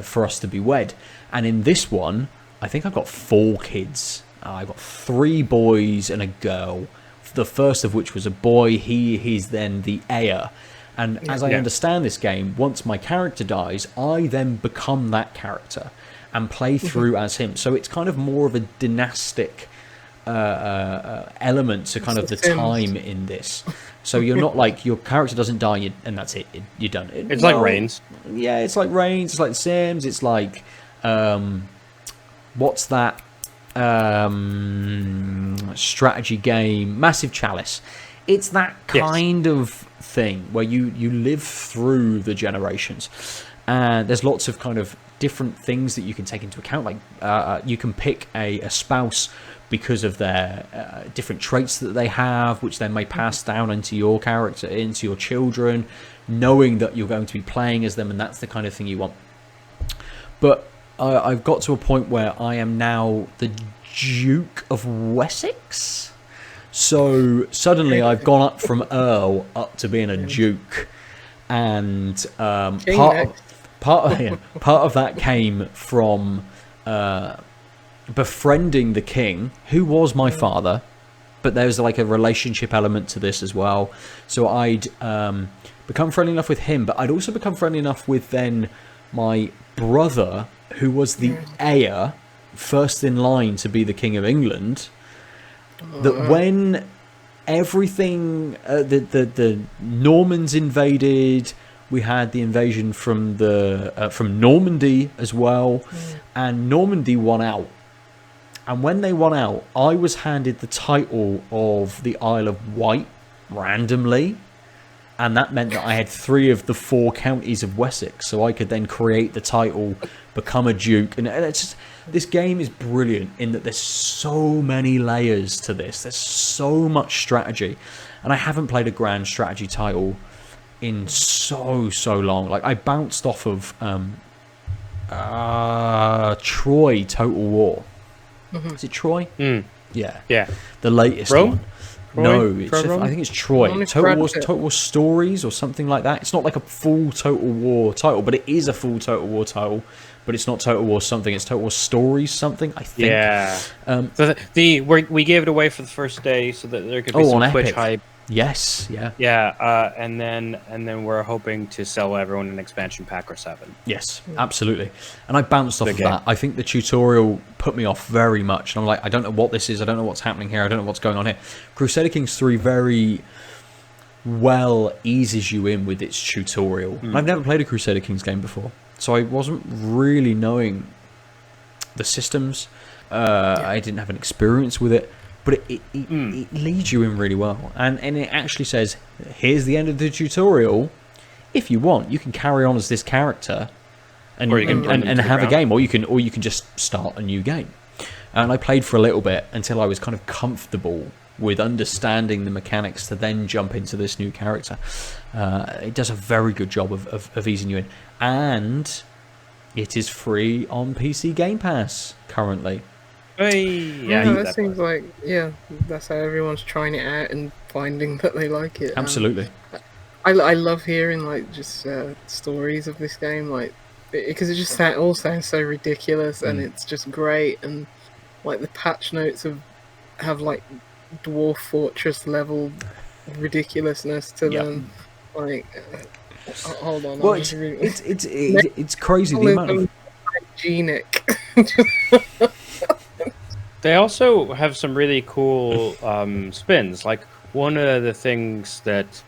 for us to be wed. And in this one, I think I've got 4 kids. I've got 3 boys and a girl. The first of which was a boy. He's then the heir. And as I understand this game, once my character dies, I then become that character and play through as him. So it's kind of more of a dynastic element to kind of the time in this. So you're not like, your character doesn't die and that's it. You're done. It's like Reigns. Yeah, it's like Reigns. It's like Sims. It's like... what's that strategy game? Massive Chalice. It's that kind of thing where you live through the generations, and there's lots of kind of different things that you can take into account. Like you can pick a spouse because of their different traits that they have, which then may pass down into your character, into your children, knowing that you're going to be playing as them, and that's the kind of thing you want. But I've got to a point where I am now the Duke of Wessex. So suddenly I've gone up from Earl up to being a Duke. And part of that came from befriending the king, who was my father. But there's like a relationship element to this as well. So I'd become friendly enough with him, but I'd also become friendly enough with then my brother, who was the heir, first in line to be the King of England, that when everything, the Normans invaded, we had the invasion from Normandy as well, and Normandy won out. And when they won out, I was handed the title of the Isle of Wight randomly. And that meant that I had 3 of the 4 counties of Wessex, so I could then create the title, become a duke. And it's just, this game is brilliant in that there's so many layers to this. There's so much strategy, and I haven't played a grand strategy title in so long. Like I bounced off of Troy Total War. Is it Troy? Yeah. The latest one. No, I think it's Troy. Total War Stories or something like that. It's not like a full Total War title, but it is a full Total War title. But it's not Total War something. It's Total War Stories something, I think. Yeah. So we gave it away for the first day so that there could be some Twitch hype. Yes. Yeah. Yeah. And then we're hoping to sell everyone an expansion pack or 7. Yes, absolutely. And I bounced off of that. I think the tutorial put me off very much. And I'm like, I don't know what this is. I don't know what's happening here. I don't know what's going on here. Crusader Kings 3 very well eases you in with its tutorial. I've never played a Crusader Kings game before, so I wasn't really knowing the systems. I didn't have an experience with it. But it leads you in really well. And it actually says, here's the end of the tutorial. If you want, you can carry on as this character and have a game, or you can just start a new game. And I played for a little bit until I was kind of comfortable with understanding the mechanics to then jump into this new character. It does a very good job of easing you in. And it is free on PC Game Pass currently. That seems like that's how everyone's trying it out and finding that they like it. Absolutely. I love hearing like just stories of this game, like because it just all sounds so ridiculous and it's just great, and like the patch notes have like Dwarf Fortress level ridiculousness to them. Like, hold on. Well, it's crazy the amount of hygienic. They also have some really cool spins. Like one of the things that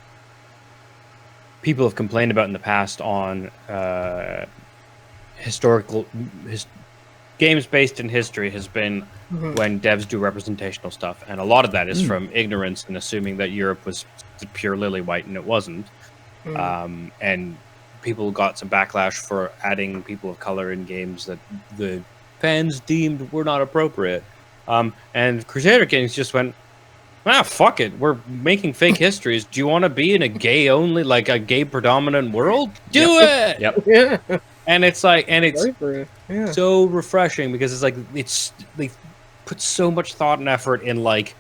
people have complained about in the past on games based in history has been when devs do representational stuff, and a lot of that is from ignorance and assuming that Europe was pure lily white, and it wasn't. And people got some backlash for adding people of color in games that the fans deemed were not appropriate. And Crusader Kings just went, fuck it. We're making fake histories. Do you want to be in a gay only, like a gay predominant world? Do it. Yep. Yeah. And it's like, and it's so refreshing because it's like they put so much thought and effort in like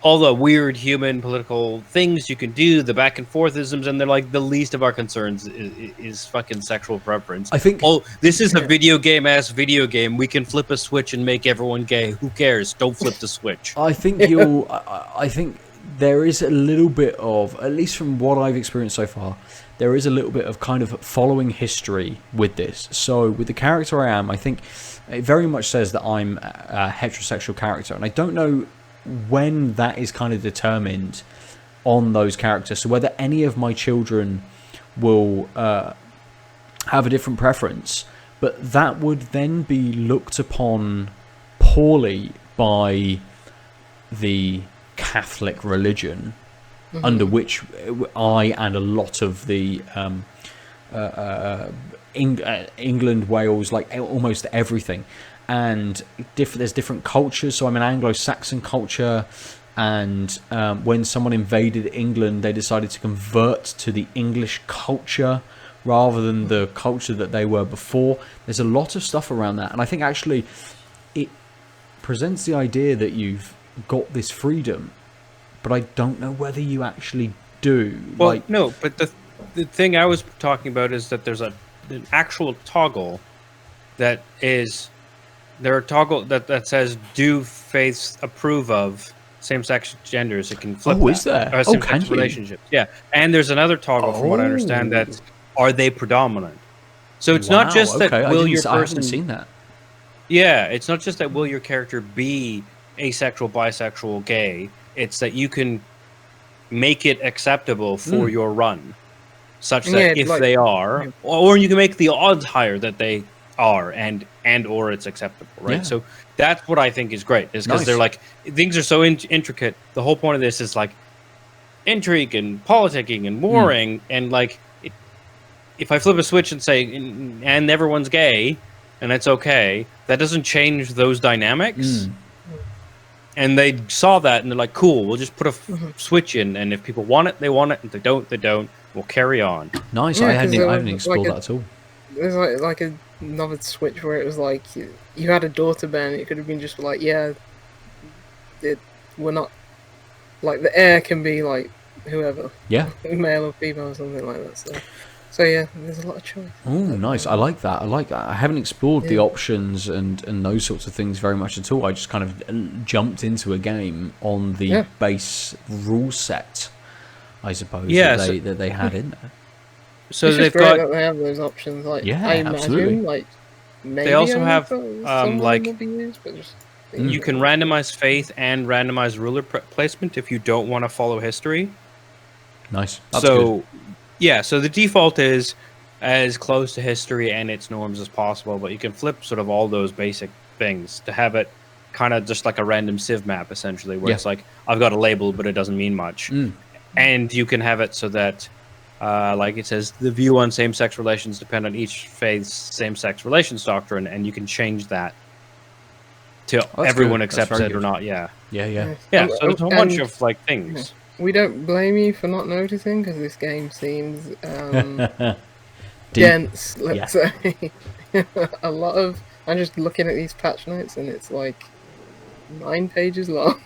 all the weird human political things you can do, the back and forthisms, and they're like the least of our concerns is fucking sexual preference. I think. Oh, this is a video game. We can flip a switch and make everyone gay. Who cares? Don't flip the switch. I think I think there is a little bit of, at least from what I've experienced so far, there is a little bit of kind of following history with this. So with the character I am, I think it very much says that I'm a heterosexual character, and I don't know when that is kind of determined on those characters. So whether any of my children will have a different preference, but that would then be looked upon poorly by the Catholic religion, under which I and a lot of the England, Wales, like almost everything, and there's different cultures. So I'm an Anglo-Saxon culture, and when someone invaded England, they decided to convert to the English culture rather than the culture that they were before. There's a lot of stuff around that, and I think actually it presents the idea that you've got this freedom, but I don't know whether you actually do. Well, like, no, but the thing I was talking about is that there's an actual toggle that is there a toggle that says do faiths approve of same-sex genders. It can flip. Oh, is there? Or same-sex relationships. Yeah, and there's another toggle from what I understand that are they predominant. So it's not just that will your person. I haven't seen that. Yeah, it's not just that will your character be asexual, bisexual, gay. It's that you can make it acceptable for your run, such that if they are, or you can make the odds higher that they are, and or it's acceptable, right? Yeah. So that's what I think is great, is because they're like, things are so intricate. The whole point of this is like intrigue and politicking and warring, and like if I flip a switch and say and everyone's gay and it's okay, that doesn't change those dynamics. And they saw that, and they're like, cool, we'll just put a switch in, and if people want it, they want it, and if they don't, they don't. We'll carry on. Nice. I hadn't explored that at all. There's like another switch where it was like, you had a daughter, Ben, it could have been just like, we're not, like, the heir can be, like, whoever. Yeah. Male or female or something like that, So yeah, there's a lot of choice. Oh, nice. I like that. I haven't explored the options and those sorts of things very much at all. I just kind of jumped into a game on the base rule set, I suppose, that they had in there. So it's they've great got that they have those options. Like, yeah, I imagine, absolutely. like, maybe they also have like used, but just, you can randomize faith and randomize ruler placement if you don't want to follow history. Nice. That's good. Yeah, so the default is as close to history and its norms as possible, but you can flip sort of all those basic things to have it kind of just like a random civ map, essentially, where it's like, I've got a label, but it doesn't mean much. And you can have it so that, like it says, the view on same-sex relations depend on each faith's same-sex relations doctrine, and you can change that to everyone accepts it or not. Yeah, so there's a whole bunch of like things. We don't blame you for not noticing, because this game seems dense, let's say. A lot of... I'm just looking at these patch notes, and it's like 9 pages long.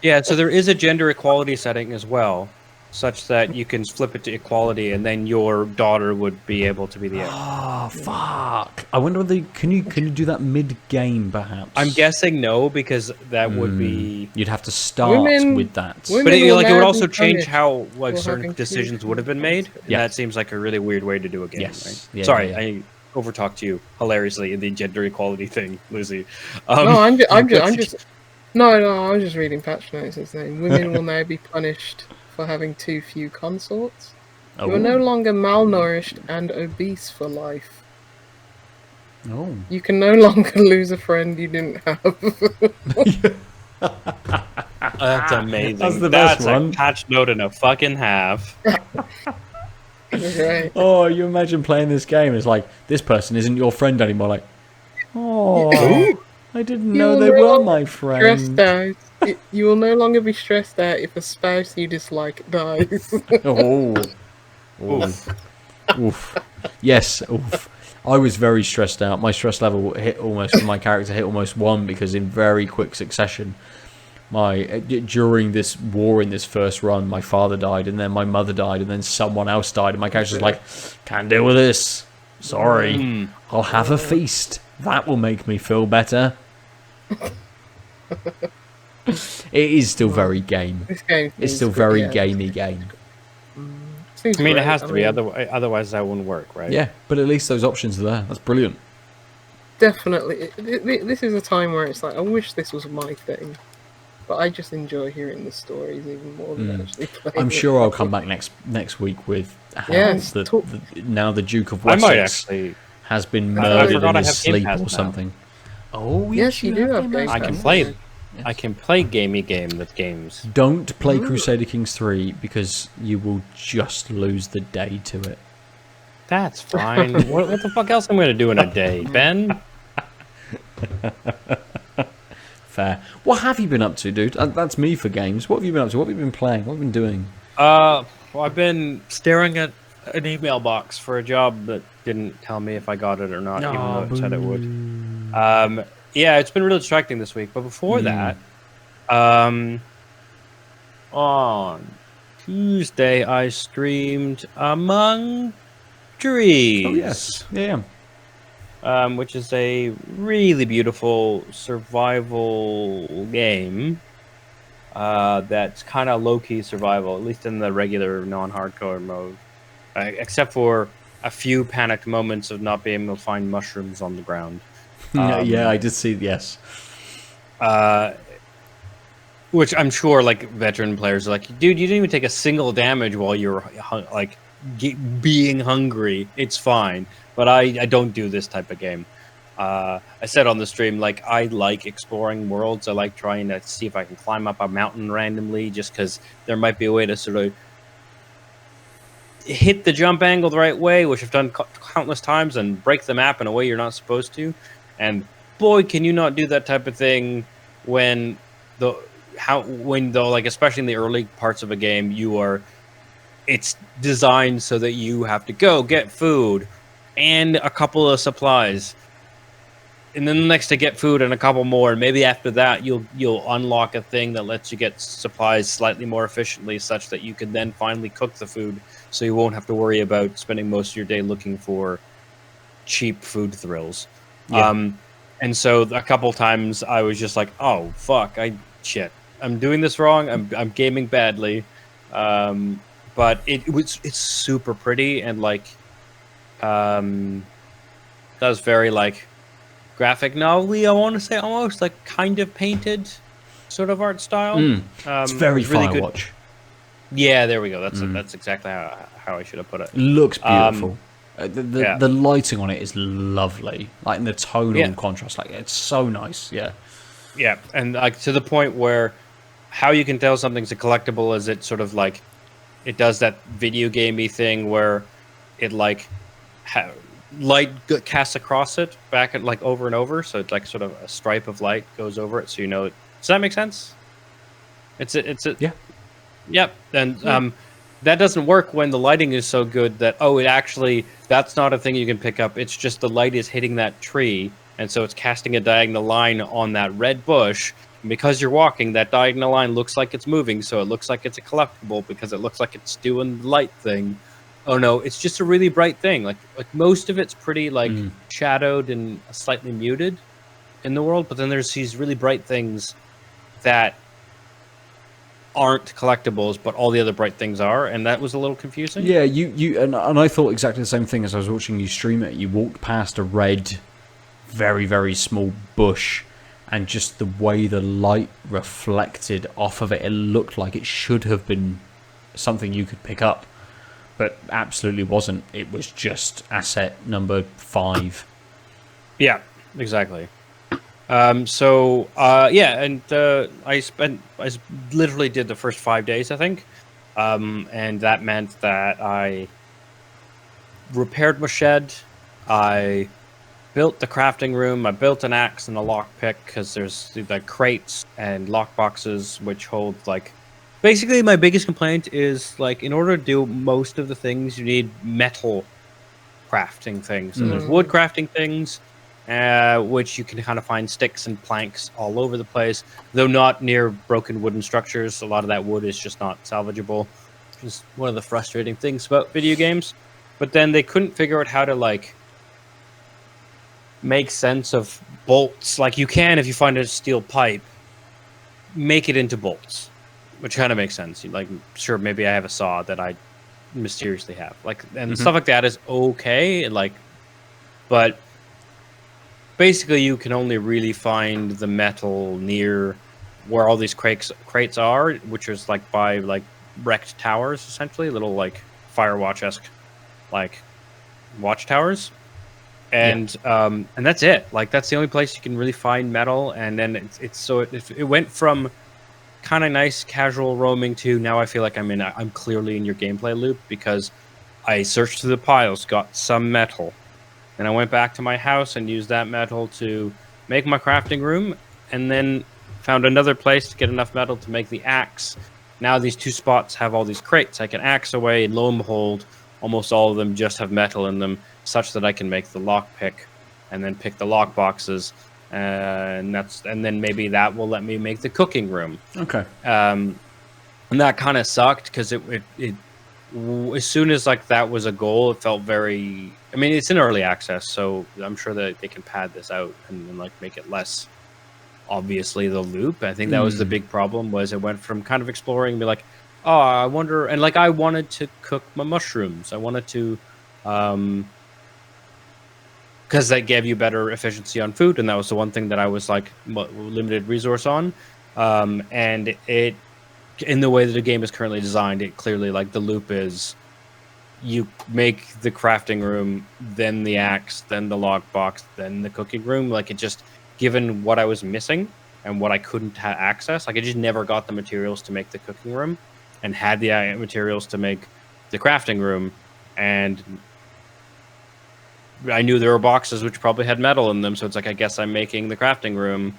Yeah, so there is a gender equality setting as well, such that you can flip it to equality, and then your daughter would be able to be the heir. Oh, fuck. I wonder whether can you do that mid-game, perhaps? I'm guessing no, because that would be... You'd have to start with that. But it would also change how like certain decisions would have been made. And that seems like a really weird way to do a game, right? Yeah, Sorry, I overtalked you hilariously in the gender equality thing, Lucy. No, I'm just No, I was just reading patch notes. It's saying women will now be punished for having too few consorts. You are no longer malnourished and obese for life. Oh. You can no longer lose a friend you didn't have. That's amazing. That's the That's best one. a patch note and a fucking half. Right. Oh, you imagine playing this game. It's like, this person isn't your friend anymore. Like, oh, I didn't know they were my friend. Stressed out. You will no longer be stressed out if a spouse you dislike dies. Oh. Oof. Oof. Yes, oof. I was very stressed out. My stress level my character hit almost 1 because in very quick succession, during this war in this first run, my father died, and then my mother died, and then someone else died, and my character's like, can't deal with this. Sorry. I'll have a feast. That will make me feel better. It is still very game. It's still very gamey game. I mean, it has to be, otherwise that wouldn't work, right? Yeah, but at least those options are there. That's brilliant. Definitely. This is a time where it's like, I wish this was my thing. But I just enjoy hearing the stories even more than actually playing. I'm sure I'll come back next week with how now the Duke of Wessex has been murdered in his sleep or something. Oh, yes, you do have Game Pass. I can play it. Yes. I can play gamey game with games. Don't play Crusader Kings 3 because you will just lose the day to it. That's fine. what the fuck else am I going to do in a day, Ben? Fair. What have you been up to, dude? That's me for games. What have you been up to? What have you been playing? What have you been doing? Well, I've been staring at an email box for a job that didn't tell me if I got it or not, even though it said it would. Yeah, it's been really distracting this week. But before that, on Tuesday, I streamed Among Trees. Oh, yes. Yeah. Which is a really beautiful survival game that's kind of low-key survival, at least in the regular non-hardcore mode. Except for a few panicked moments of not being able to find mushrooms on the ground. Yeah, I did see, yes. Which I'm sure, like, veteran players are like, dude, you didn't even take a single damage while you were, being hungry. It's fine. But I don't do this type of game. I said on the stream, like, I like exploring worlds. I like trying to see if I can climb up a mountain randomly, just because there might be a way to sort of hit the jump angle the right way, which I've done countless times, and break the map in a way you're not supposed to. And boy, can you not do that type of thing when especially in the early parts of a game, it's designed so that you have to go get food and a couple of supplies, and then the next to get food and a couple more, and maybe after that you'll unlock a thing that lets you get supplies slightly more efficiently, such that you can then finally cook the food, so you won't have to worry about spending most of your day looking for cheap food thrills. Yeah. And so a couple times I was just like, oh fuck, I'm doing this wrong. I'm gaming badly. But it's super pretty, and like does very like graphic novel-y, I want to say, almost like kind of painted sort of art style. It's very really Firewatch. Good. Yeah, there we go. That's exactly how I should have put it. Looks beautiful. The lighting on it is lovely, like in the tonal contrast. Like, it's so nice. Yeah, and like to the point where how you can tell something's a collectible is it sort of like it does that video gamey thing where it like light casts across it back at like over and over, so it's like sort of a stripe of light goes over it, so you know. Does that make sense? It's yeah. Yep. And that doesn't work when the lighting is so good that that's not a thing you can pick up. It's just the light is hitting that tree, and so it's casting a diagonal line on that red bush. And because you're walking, that diagonal line looks like it's moving, so it looks like it's a collectible because it looks like it's doing the light thing. Oh no, it's just a really bright thing. Like most of it's pretty like shadowed and slightly muted in the world, but then there's these really bright things that aren't collectibles, but all the other bright things are, and that was a little confusing. Yeah, and I thought exactly the same thing as I was watching you stream it. You walked past a red, very, very small bush, and just the way the light reflected off of it, it looked like it should have been something you could pick up, but absolutely wasn't. It was just asset number 5. Yeah, exactly. I literally did the first 5 days, I think, and that meant that I repaired my shed, I built the crafting room, I built an axe and a lockpick, because there's like crates and lock boxes which hold like... Basically, my biggest complaint is, like, in order to do most of the things, you need metal crafting things. So there's wood crafting things, which you can kind of find sticks and planks all over the place, though not near broken wooden structures. A lot of that wood is just not salvageable. It's one of the frustrating things about video games. But then they couldn't figure out how to, like, make sense of bolts. Like, you can, if you find a steel pipe, make it into bolts, which kind of makes sense. Like, sure, maybe I have a saw that I mysteriously have, like, and stuff like that is okay, like, but basically you can only really find the metal near where all these crates are, which is like by like wrecked towers, essentially little like Firewatch-esque like watchtowers, and that's it. Like, that's the only place you can really find metal. And then it went from kind of nice casual roaming to now I feel like I'm clearly in your gameplay loop, because I searched through the piles, got some metal, and I went back to my house and used that metal to make my crafting room, and then found another place to get enough metal to make the axe. Now these 2 spots have all these crates I can axe away, and lo and behold, almost all of them just have metal in them, such that I can make the lockpick and then pick the lock boxes. And then maybe that will let me make the cooking room. Okay. And that kind of sucked, because it as soon as like that was a goal, it felt very... I mean, it's in early access, so I'm sure that they can pad this out and like make it less obviously the loop. I think that was the big problem, was it went from kind of exploring and be like, oh, I wonder... And like, I wanted to cook my mushrooms. I wanted to... because they gave you better efficiency on food, and that was the one thing that I was like limited resource on. And it, in the way that the game is currently designed, it clearly, like, the loop is you make the crafting room, then the axe, then the lockbox, then the cooking room. Like, it just, given what I was missing and what I couldn't access, like, I just never got the materials to make the cooking room, and had the materials to make the crafting room, and I knew there were boxes which probably had metal in them, so it's like, I guess I'm making the crafting room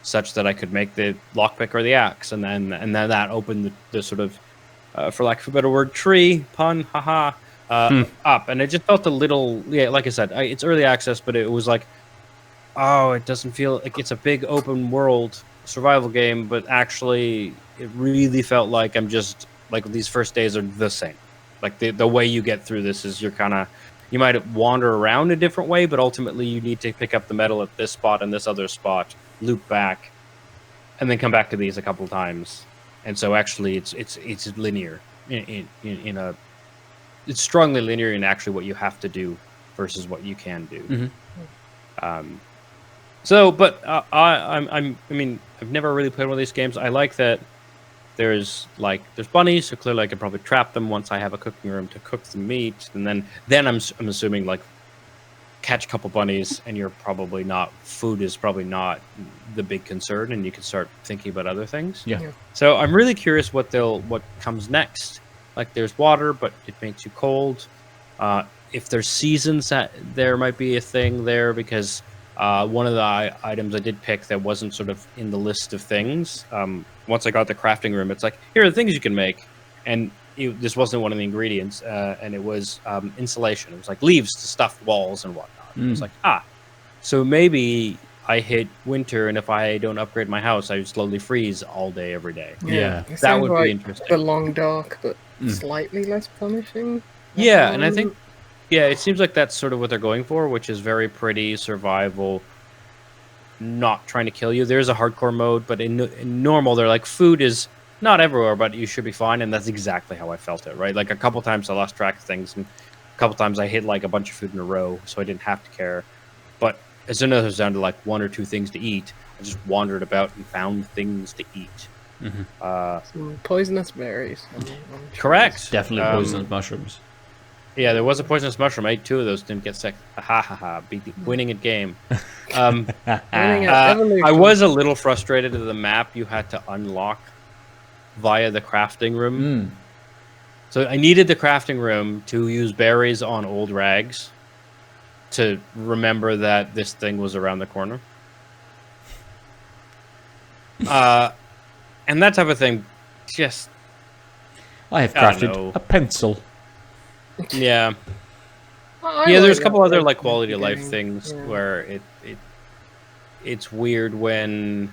such that I could make the lockpick or the axe, and then that opened the sort of, for lack of a better word, tree pun, haha, up, and it just felt a little, yeah, like I said, it's early access, but it was like, oh, it doesn't feel like it's a big open world survival game, but actually, it really felt like I'm just like, these first days are the same. Like, the way you get through this is you're kind of... You might wander around a different way, but ultimately you need to pick up the metal at this spot and this other spot, loop back, and then come back to these a couple times. And so actually it's linear in a... It's strongly linear in actually what you have to do versus what you can do. I mean, I've never really played one of these games. I like that there's bunnies, so clearly I could probably trap them once I have a cooking room to cook the meat, and then I'm assuming, like, catch a couple bunnies, and food is probably not the big concern, and you can start thinking about other things. Yeah. So I'm really curious what comes next. Like, there's water, but it makes you cold. If there's seasons, that there might be a thing there, because one of the items I did pick that wasn't sort of in the list of things, once I got the crafting room, it's like, here are the things you can make. And this wasn't one of the ingredients, and it was insulation. It was like leaves to stuff walls and whatnot. It was like, so maybe I hit winter, and if I don't upgrade my house, I slowly freeze all day, every day. Yeah. That would like be interesting. The long dark, but slightly less punishing. Yeah, and I think... Yeah, it seems like that's sort of what they're going for, which is very pretty survival, not trying to kill you. There's a hardcore mode, but in normal, they're like, food is not everywhere, but you should be fine, and that's exactly how I felt it, right? Like, a couple times I lost track of things, and a couple times I hit, like, a bunch of food in a row, so I didn't have to care. But as soon as I was down to like 1 or 2 things to eat, I just wandered about and found things to eat. Some poisonous berries. Correct. Definitely poisonous mushrooms. Yeah, there was a poisonous mushroom. I ate 2 of those, didn't get sick. Ha ha ha! Winning at game. Winning at Evolution. I was a little frustrated at the map you had to unlock via the crafting room. So I needed the crafting room to use berries on old rags to remember that this thing was around the corner. And that type of thing, just... I have crafted a pencil. Yeah. I There's like a couple that other type like quality of life game, things yeah. where it's weird when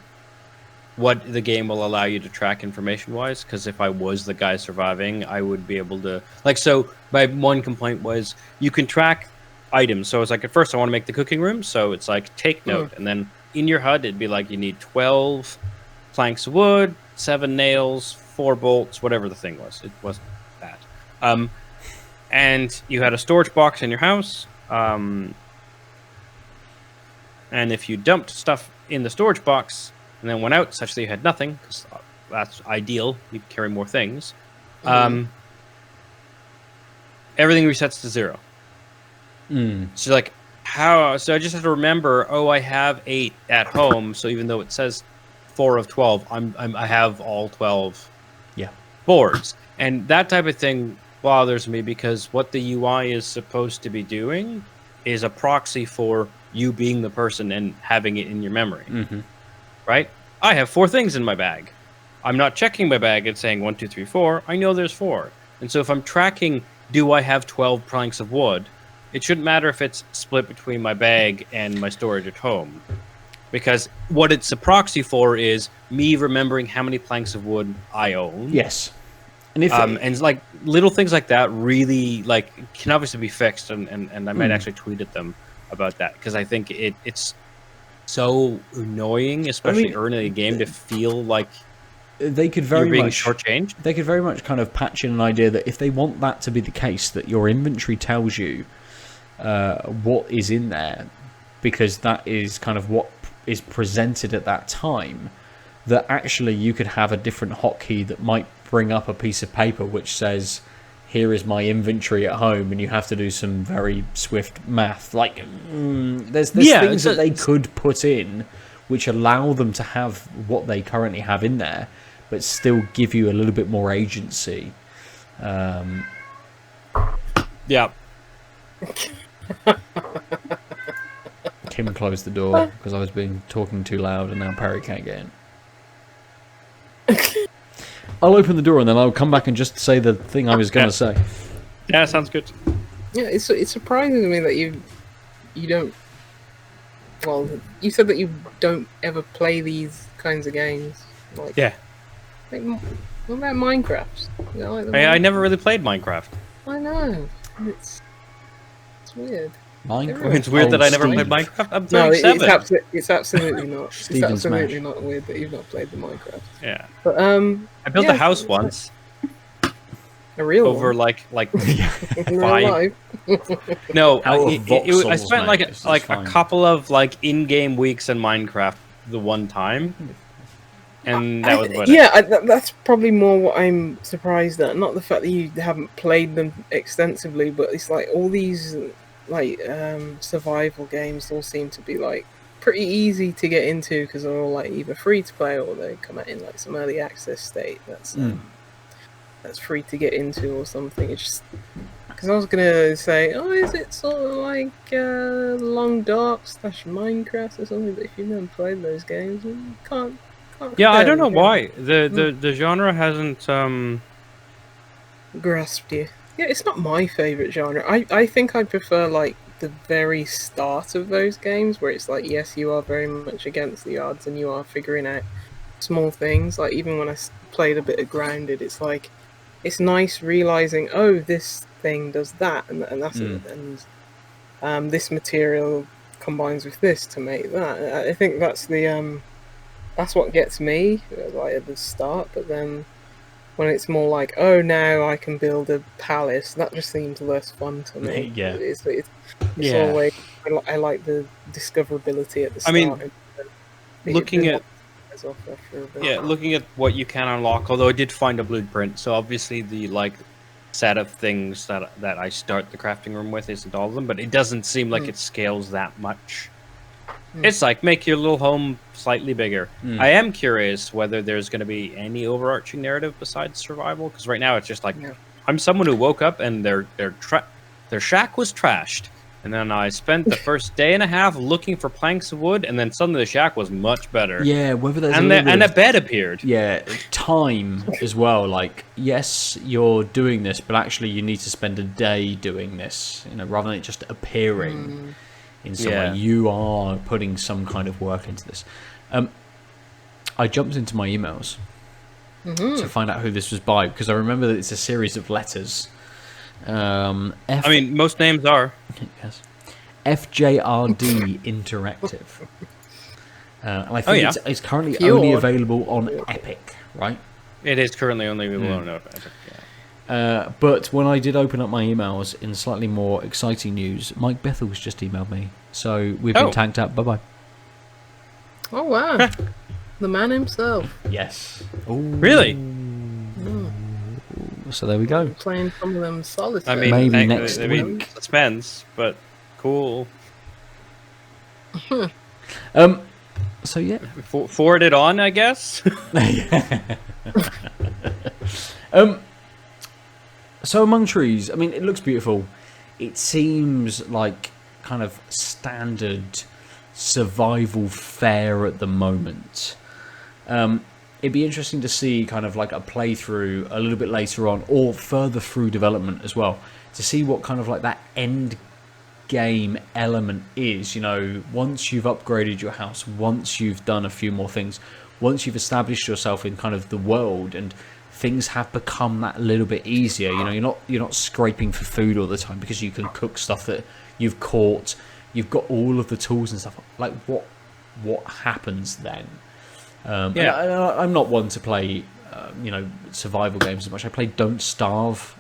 what the game will allow you to track information-wise, because if I was the guy surviving, I would be able to... Like, so my one complaint was you can track items. So it's like, at first I want to make the cooking room, so it's like, take note. And then in your HUD, it'd be like, you need 12 planks of wood, 7 nails, 4 bolts, whatever the thing was. It wasn't that. And you had a storage box in your house. And if you dumped stuff in the storage box and then went out such that you had nothing, because that's ideal, you can carry more things, everything resets to 0. So like, how? So I just have to remember, oh, I have 8 at home, so even though it says 4 of 12, I have all 12 boards. And that type of thing bothers me, because what the UI is supposed to be doing is a proxy for you being the person and having it in your memory. Right? I have 4 things in my bag. I'm not checking my bag and saying 1, 2, 3, 4. I know there's 4. And so if I'm tracking, do I have 12 planks of wood? It shouldn't matter if it's split between my bag and my storage at home. Because what it's a proxy for is me remembering how many planks of wood I own. Yes. And if and like little things like that really like can obviously be fixed, and I might actually tweet at them about that, because I think it's so annoying, especially early in the game, to feel like they could very you're being much shortchanged. They could very much kind of patch in an idea that if they want that to be the case, that your inventory tells you what is in there, because that is kind of what is presented at that time, that actually you could have a different hotkey that might bring up a piece of paper which says, here is my inventory at home, and you have to do some very swift math. Like, there's things that they could put in which allow them to have what they currently have in there, but still give you a little bit more agency. Yeah. Kim closed the door because I was talking too loud, and now Perry can't get in. I'll open the door and then I'll come back and just say the thing I was going to say. Yeah, sounds good. Yeah, it's surprising to me that you don't. Well, you said that you don't ever play these kinds of games. Like, Yeah. Like, what about Minecraft? You know, like I never really played Minecraft. I know. It's weird. Minecraft. It's weird that I never Steve. played Minecraft. I'm No, 37. it's absolutely not. It's Stephen absolutely Smash. not weird that you've not played the Minecraft. Yeah. But I built yeah, a house it's once a real over one. like In real 5. life. No, How I are voxels spent made? like It's a fine. couple of like in-game weeks in Minecraft the one time, and that was about it. Yeah, that's probably more what I'm surprised at. Not the fact that you haven't played them extensively, but it's like all these like survival games all seem to be like pretty easy to get into because they're all like either free to play or they come out in like some early access state that's free to get into or something. It's just because I was gonna say, oh, is it sort of like Long Dark / Minecraft or something? But if you've never played those games, you can't. Yeah, I compare don't know them, why the genre hasn't. grasped you. Yeah, it's not my favourite genre. I think I prefer like the very start of those games where it's like, yes, you are very much against the odds and you are figuring out small things. Like even when I played a bit of Grounded, it's like it's nice realizing, oh, this thing does that and that's it, and this material combines with this to make that. I think that's the that's what gets me like at the start, but then when it's more like, oh, now I can build a palace. That just seems less fun to me. Yeah. It's Yeah. always, I like the discoverability at the start. I mean, looking at yeah, looking at what you can unlock. Although I did find a blueprint, so obviously the set of things that I start the crafting room with isn't all of them, but it doesn't seem like it scales that much. It's like make your little home slightly bigger. I am curious whether there's going to be any overarching narrative besides survival, because right now it's just like I'm someone who woke up and their shack was trashed, and then I spent the first day and a half looking for planks of wood, and then suddenly the shack was much better. Yeah, whether there's and a bed appeared. Yeah, time as well. Like, yes, you're doing this, but actually you need to spend a day doing this. You know, rather than it just appearing in some way. You are putting some kind of work into this. I jumped into my emails to find out who this was by, because I remember that it's a series of letters. I mean, most names are. Yes. FJRD Interactive. And I think it's currently only available on Epic, right? It is currently only available on Epic, but when I did open up my emails, in slightly more exciting news, Mike Bethel's just emailed me. So we've been tagged up. Bye-bye. Oh, wow. The man himself. Yes. Ooh. Really? So there we go. Playing some of them solitaire. I mean, maybe next week. Suspense, but cool. So yeah. Forward it on, I guess. So Among Trees, I mean, it looks beautiful. It seems like kind of standard survival fare at the moment. It'd be interesting to see kind of like a playthrough a little bit later on, or further through development as well, to see what kind of like that end game element is. You know, once you've upgraded your house, once you've done a few more things, once you've established yourself in kind of the world, and things have become that little bit easier. You know, you're not scraping for food all the time because you can cook stuff that you've caught. You've got all of the tools and stuff. Like what happens then? I'm not one to play, survival games as much. I played Don't Starve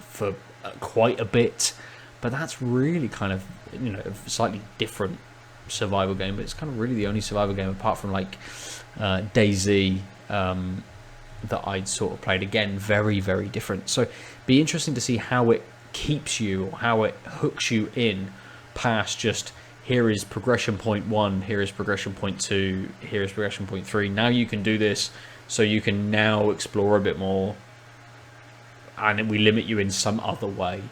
for quite a bit, but that's really kind of a slightly different survival game. But it's kind of really the only survival game apart from like DayZ that I'd sort of played. Again, very, very different. So be interesting to see how it keeps you, or how it hooks you in past just, here is progression point 1, here is progression point 2, here is progression point 3. Now you can do this, so you can now explore a bit more, and we limit you in some other way.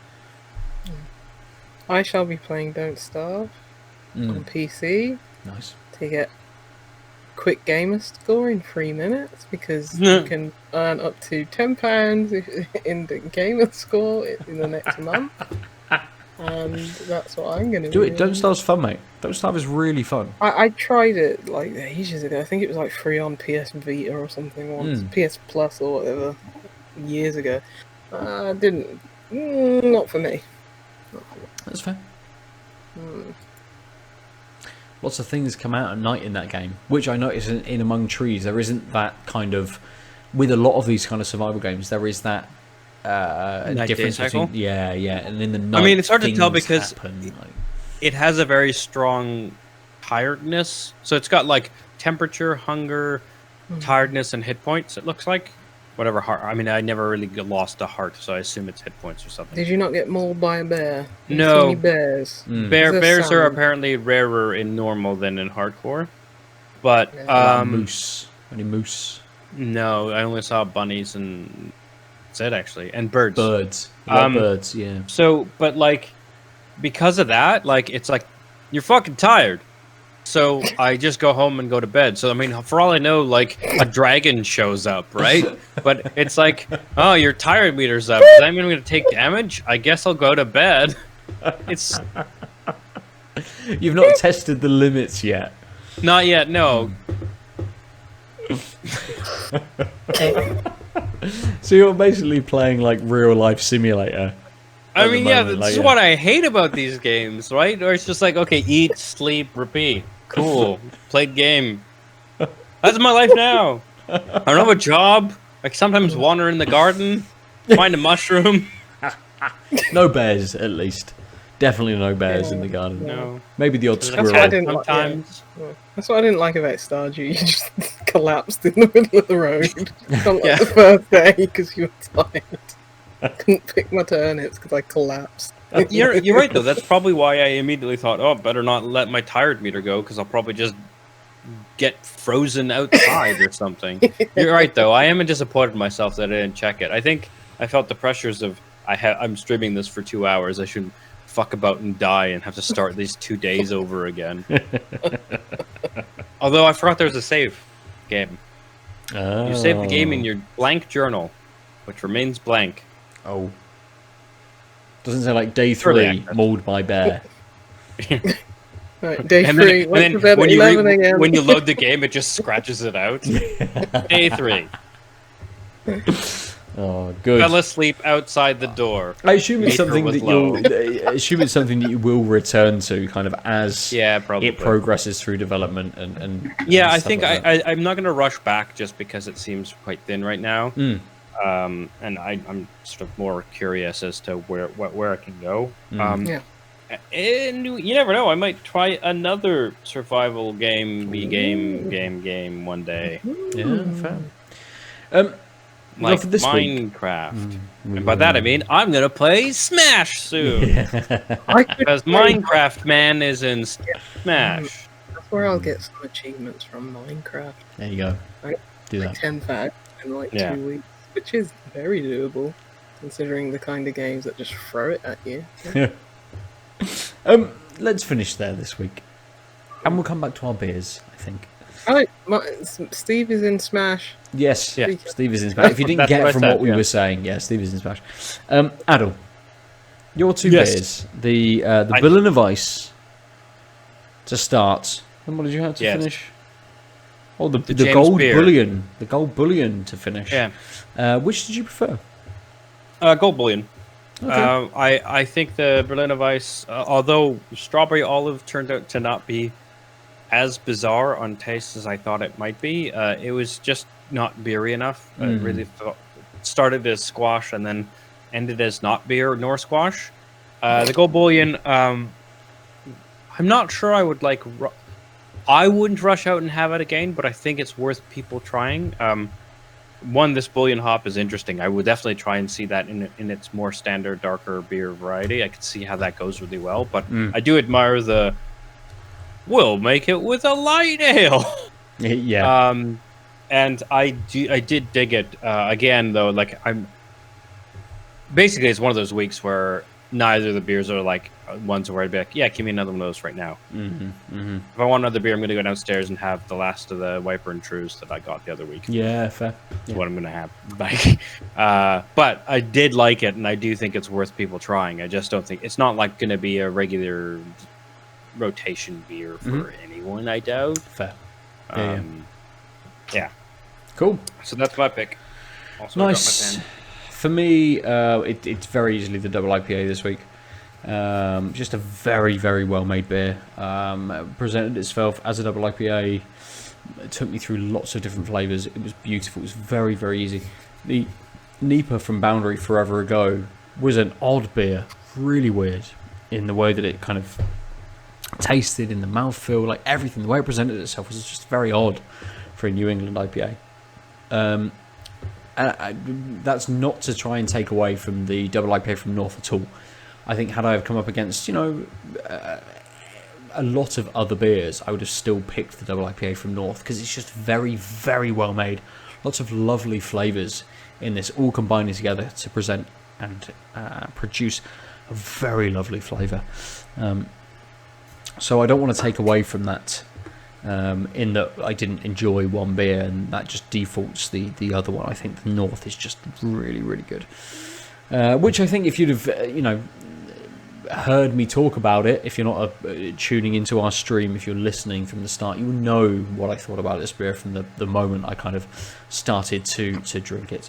I shall be playing Don't Starve on PC. Nice. To get quick gamer score in 3 minutes, because you can earn up to £10 in the gamer score in the next month. And that's what I'm going to do. It. Don't Starve's fun, mate. Don't Starve is really fun. I tried it like ages ago. I think it was like free on PS Vita or something once. PS Plus or whatever, years ago. Didn't. Not for me. That's fair. Lots of things come out at night in that game, which I noticed in Among Trees. There isn't that kind of, with a lot of these kind of survival games, there is that difference between, and in the night, I mean, it's hard to tell because happen, it has a very strong tiredness. So it's got like temperature, hunger, tiredness, and hit points. It looks like whatever heart. I mean, I never really lost a heart, so I assume it's hit points or something. Did you not get mauled by a bear? No. See any bears? Bears are apparently rarer in normal than in hardcore. But moose. Any moose? No, I only saw bunnies and that's it actually, and birds. Birds, yeah. So, but like, because of that, like, it's like you're fucking tired. So I just go home and go to bed. So I mean, for all I know, like a dragon shows up, right? But it's like, oh, your tired meter's up. Does that mean I'm going to take damage? I guess I'll go to bed. It's. You've not tested the limits yet. Not yet, no. So you're basically playing like real life simulator. I mean, that's what I hate about these games, right? Or it's just like, okay, eat, sleep, repeat. Cool. Played game. That's my life now. I don't have a job. Like sometimes wander in the garden, find a mushroom. No bears, at least. Definitely no bears in the garden. No. Maybe the odd That's squirrel. what I didn't Sometimes. That's what I didn't like about Stardew. You just collapsed in the middle of the road. Not Yeah. like the first day because you were tired. I couldn't pick my turnips because I collapsed. You're right though. That's probably why I immediately thought, oh, better not let my tired meter go because I'll probably just get frozen outside or something. You're right though. I am disappointed in myself that I didn't check it. I think I felt the pressures of I'm streaming this for 2 hours. I shouldn't fuck about and die and have to start these 2 days over again. Although I forgot there was a save game. Oh. You save the game in your blank journal, which remains blank. Oh. Doesn't say like day Early 3, access. mauled by bear. Right, day And 3, then, went to bed at 11 a.m. when you load the game, it just scratches it out. Day 3. Oh, good. Fell asleep outside the door. I assume it's Meter something was that you will return to kind of as Yeah, probably. it progresses through development and Yeah, I stuff think like that. I'm not going to rush back just because it seems quite thin right now. Mm. And I'm sort of more curious as to where it can go. Yeah. And you never know. I might try another survival game one day, Yeah, fair. like for this week. Minecraft. And by that I mean I'm gonna play Smash soon I could because play- Minecraft Man is in Smash. That's where I'll get some achievements from Minecraft. There you go. Right. Do Like that. 10,000 in like Yeah. 2 weeks, which is very doable considering the kind of games that just throw it at you. Let's finish there this week, and we'll come back to our beers. I think. Steve is in Smash. Yes, Yeah. Steve is in Smash. If you didn't That's get what I from said, what we yeah. were saying, yeah, Steve is in Smash. Aadil, your 2 Yes. beers, the Bullion of Ice to start, and what did you have to Yes. finish? Oh, the James gold beer. bullion, the gold bullion to finish. Yeah, Which did you prefer? Gold Bullion. Okay. I think the Berlin of Ice, although Strawberry Olive turned out to not be as bizarre on taste as I thought it might be, it was just not beery enough. It really started as squash and then ended as not beer nor squash. The Gold Bullion, I'm not sure I would like. I wouldn't rush out and have it again, but I think it's worth people trying. This Bullion hop is interesting. I would definitely try and see that in its more standard, darker beer variety. I could see how that goes really well, but I do admire the. We'll make it with a light ale. Yeah. And I did dig it again though. Like basically it's one of those weeks where neither of the beers are like ones where I'd be like, yeah, give me another one of those right now. If I want another beer, I'm going to go downstairs and have the last of the Wiper and Trues that I got the other week. Yeah, fair. That's what I'm going to have. Like, but I did like it, and I do think it's worth people trying. I just don't think it's not like going to be a regular rotation beer for anyone. I doubt. Fair. Yeah. Cool. So that's my pick. Also, I got my Nice. pen. For me, it's very easily the double IPA this week. Just a very, very well-made beer. Presented itself as a double IPA. It took me through lots of different flavours. It was beautiful. It was very, very easy. The Nipa from Boundary Forever Ago was an odd beer. Really weird in the way that it kind of tasted, in the mouthfeel, like everything. The way it presented itself was just very odd for a New England IPA. That's not to try and take away from the double IPA from North at all. I think had I have come up against, a lot of other beers, I would have still picked the double IPA from North because it's just very, very well made. Lots of lovely flavours in this, all combining together to present and produce a very lovely flavour. So I don't want to take away from that. In that I didn't enjoy one beer and that just defaults the other one. I think the North is just really, really good. Which I think if you'd have, heard me talk about it, if you're not tuning into our stream, if you're listening from the start, you will know what I thought about this beer from the moment I kind of started to drink it.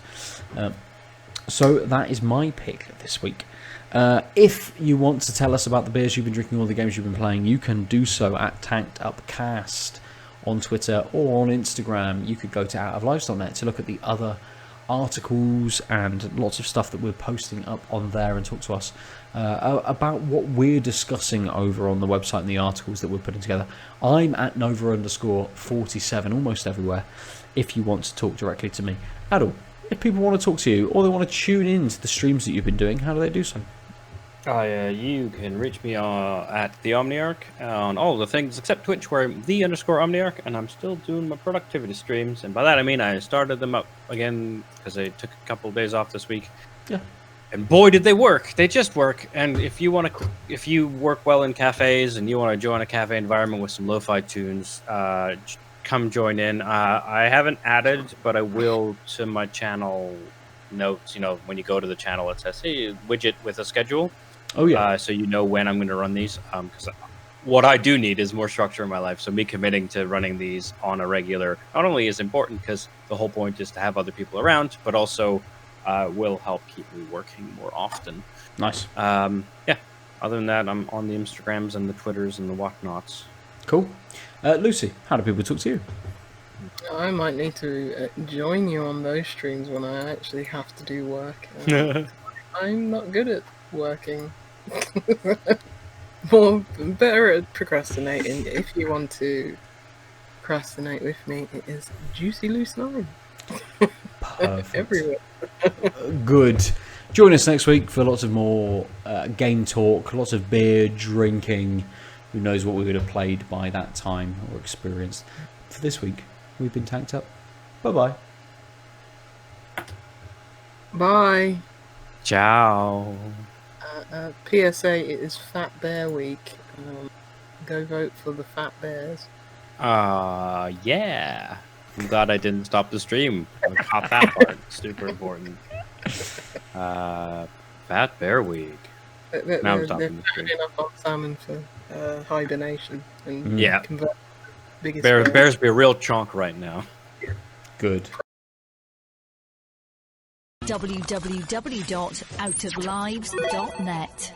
So that is my pick this week. If you want to tell us about the beers you've been drinking or the games you've been playing, you can do so at Tanked Upcast on Twitter or on Instagram. You could go to outoflives.net to look at the other articles and lots of stuff that we're posting up on there, and talk to us about what we're discussing over on the website and the articles that we're putting together. I'm at Nova_47 almost everywhere if you want to talk directly to me. Aadil, if people want to talk to you or they want to tune in to the streams that you've been doing, how do they do so? You can reach me at the Omniarch on all the things except Twitch, where I'm _Omniarch, and I'm still doing my productivity streams. And by that I mean I started them up again because I took a couple of days off this week. Yeah. And boy, did they work! They just work. And if you work well in cafes and you want to join a cafe environment with some lo-fi tunes, come join in. I haven't added, but I will to my channel notes. You know, when you go to the channel, it says, "Hey, widget with a schedule." Oh yeah. So you know when I'm going to run these. Because what I do need is more structure in my life. So me committing to running these on a regular not only is important because the whole point is to have other people around, but also will help keep me working more often. Nice. Yeah. Other than that, I'm on the Instagrams and the Twitters and the whatnots. Cool. Lucy, how do people talk to you? I might need to join you on those streams when I actually have to do work. I'm not good at working. Better at procrastinating. If you want to procrastinate with me, it is Juicy Loose 9. Perfect. Everywhere. Good. Join us next week for lots of more game talk, lots of beer drinking. Who knows what we would have played by that time or experienced. For this week, we've been tanked up. Bye-bye. Bye. Ciao. PSA, it is Fat Bear Week. Go vote for the Fat Bears. Yeah. I'm glad I didn't stop the stream. I caught that part. Super important. Fat Bear Week. Now I'm stopping the stream. They're enough on salmon for hibernation. And Yeah. convert the biggest Bears be a real chunk right now. Good. www.outoflives.net